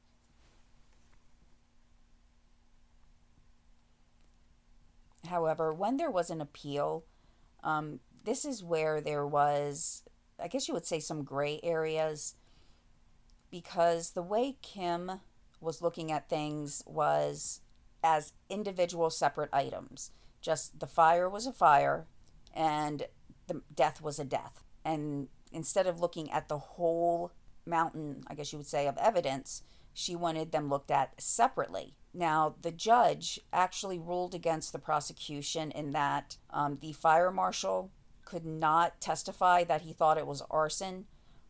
However, when there was an appeal, this is where there was, I guess you would say, some gray areas, because the way Kim was looking at things was as individual separate items. Just the fire was a fire and the death was a death. And instead of looking at the whole mountain, I guess you would say, of evidence, she wanted them looked at separately. Now, the judge actually ruled against the prosecution in that the fire marshal could not testify that he thought it was arson.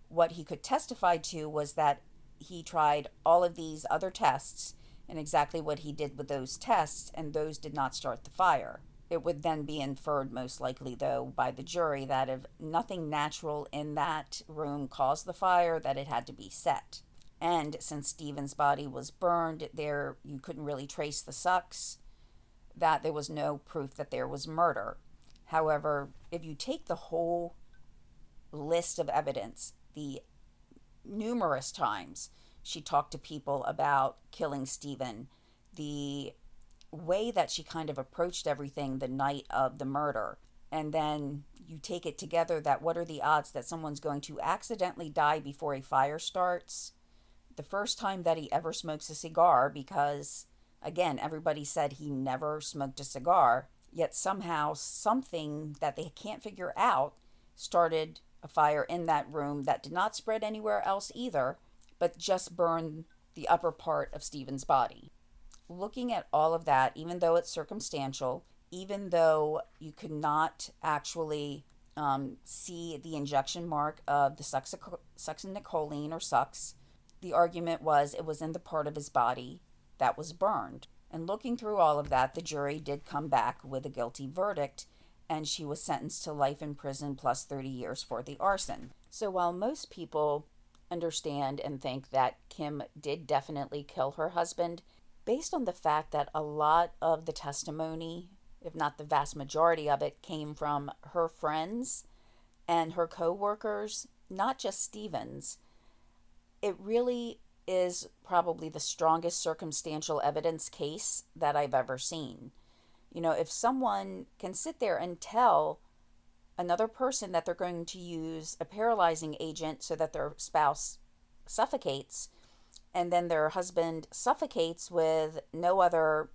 What he could testify to was that he tried all of these other tests and exactly what he did with those tests, and those did not start the fire. It would then be inferred, most likely, though, by the jury that if nothing natural in that room caused the fire, that it had to be set. And since Stephen's body was burned, there you couldn't really trace the sucks, that there was no proof that there was murder. However, if you take the whole list of evidence, the numerous times she talked to people about killing Stephen, the way that she kind of approached everything the night of the murder, and then you take it together that what are the odds that someone's going to accidentally die before a fire starts? The first time that he ever smokes a cigar, because again, everybody said he never smoked a cigar, yet somehow something that they can't figure out started a fire in that room that did not spread anywhere else either, but just burned the upper part of Stephen's body. Looking at all of that, even though it's circumstantial, even though you could not actually see the injection mark of the succinylcholine or sucks, the argument was it was in the part of his body that was burned. And looking through all of that, the jury did come back with a guilty verdict, and she was sentenced to life in prison plus 30 years for the arson. So while most people understand and think that Kim did definitely kill her husband, based on the fact that a lot of the testimony, if not the vast majority of it, came from her friends and her co-workers, not just Stephen's, it really is probably the strongest circumstantial evidence case that I've ever seen. You know, if someone can sit there and tell another person that they're going to use a paralyzing agent so that their spouse suffocates, and then their husband suffocates with no other,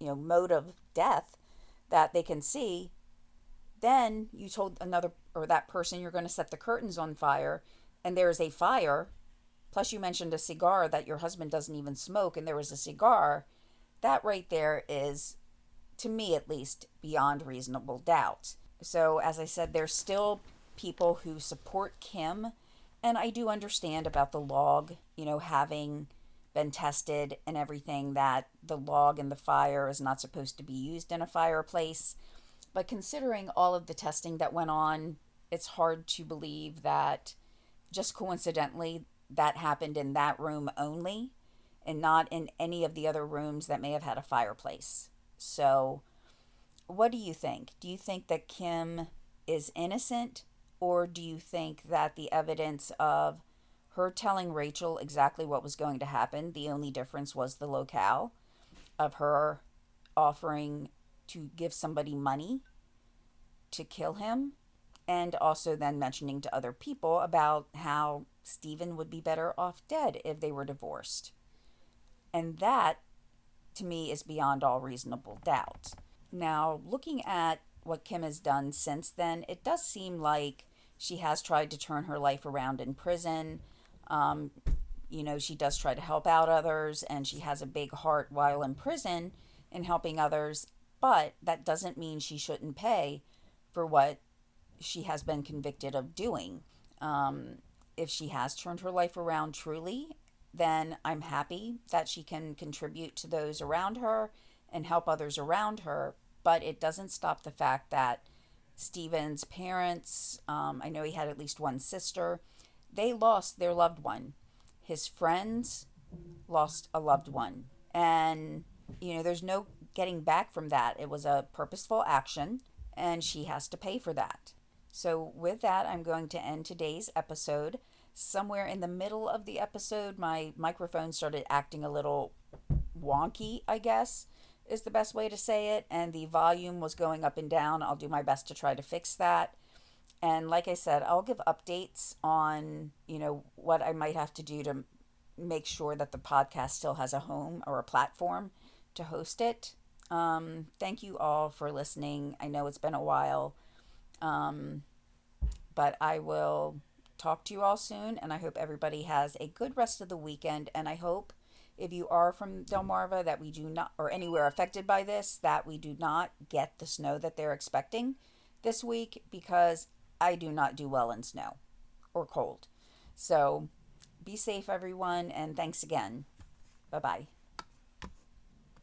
mode of death that they can see, then you told another or that person you're going to set the curtains on fire, and there's a fire, plus you mentioned a cigar that your husband doesn't even smoke, and there was a cigar. That right there is, to me at least, beyond reasonable doubt. So as I said, there's still people who support Kim, and I do understand about the log, having been tested and everything, that the log in the fire is not supposed to be used in a fireplace. But considering all of the testing that went on, it's hard to believe that just coincidentally that happened in that room only and not in any of the other rooms that may have had a fireplace. So what do you think? Do you think that Kim is innocent, or do you think that the evidence of her telling Rachel exactly what was going to happen, the only difference was the locale, of her offering to give somebody money to kill him, and also then mentioning to other people about how Stephen would be better off dead if they were divorced? And that, to me, is beyond all reasonable doubt. Now, looking at what Kim has done since then, it does seem like she has tried to turn her life around in prison. She does try to help out others, and she has a big heart while in prison in helping others, but that doesn't mean she shouldn't pay for what she has been convicted of doing. If she has turned her life around truly, then I'm happy that she can contribute to those around her and help others around her. But it doesn't stop the fact that Stephen's parents, I know he had at least one sister, they lost their loved one. His friends lost a loved one. And, there's no getting back from that. It was a purposeful action, and she has to pay for that. So with that, I'm going to end today's episode. Somewhere in the middle of the episode, my microphone started acting a little wonky, I guess, is the best way to say it, and the volume was going up and down. I'll do my best to try to fix that. And like I said, I'll give updates on, what I might have to do to make sure that the podcast still has a home or a platform to host it. Thank you all for listening. I know it's been a while, but I will talk to you all soon, and I hope everybody has a good rest of the weekend. And I hope if you are from Delmarva that we do not, or anywhere affected by this, that we do not get the snow that they're expecting this week, because I do not do well in snow or cold. So be safe, everyone, and thanks again. Bye-bye.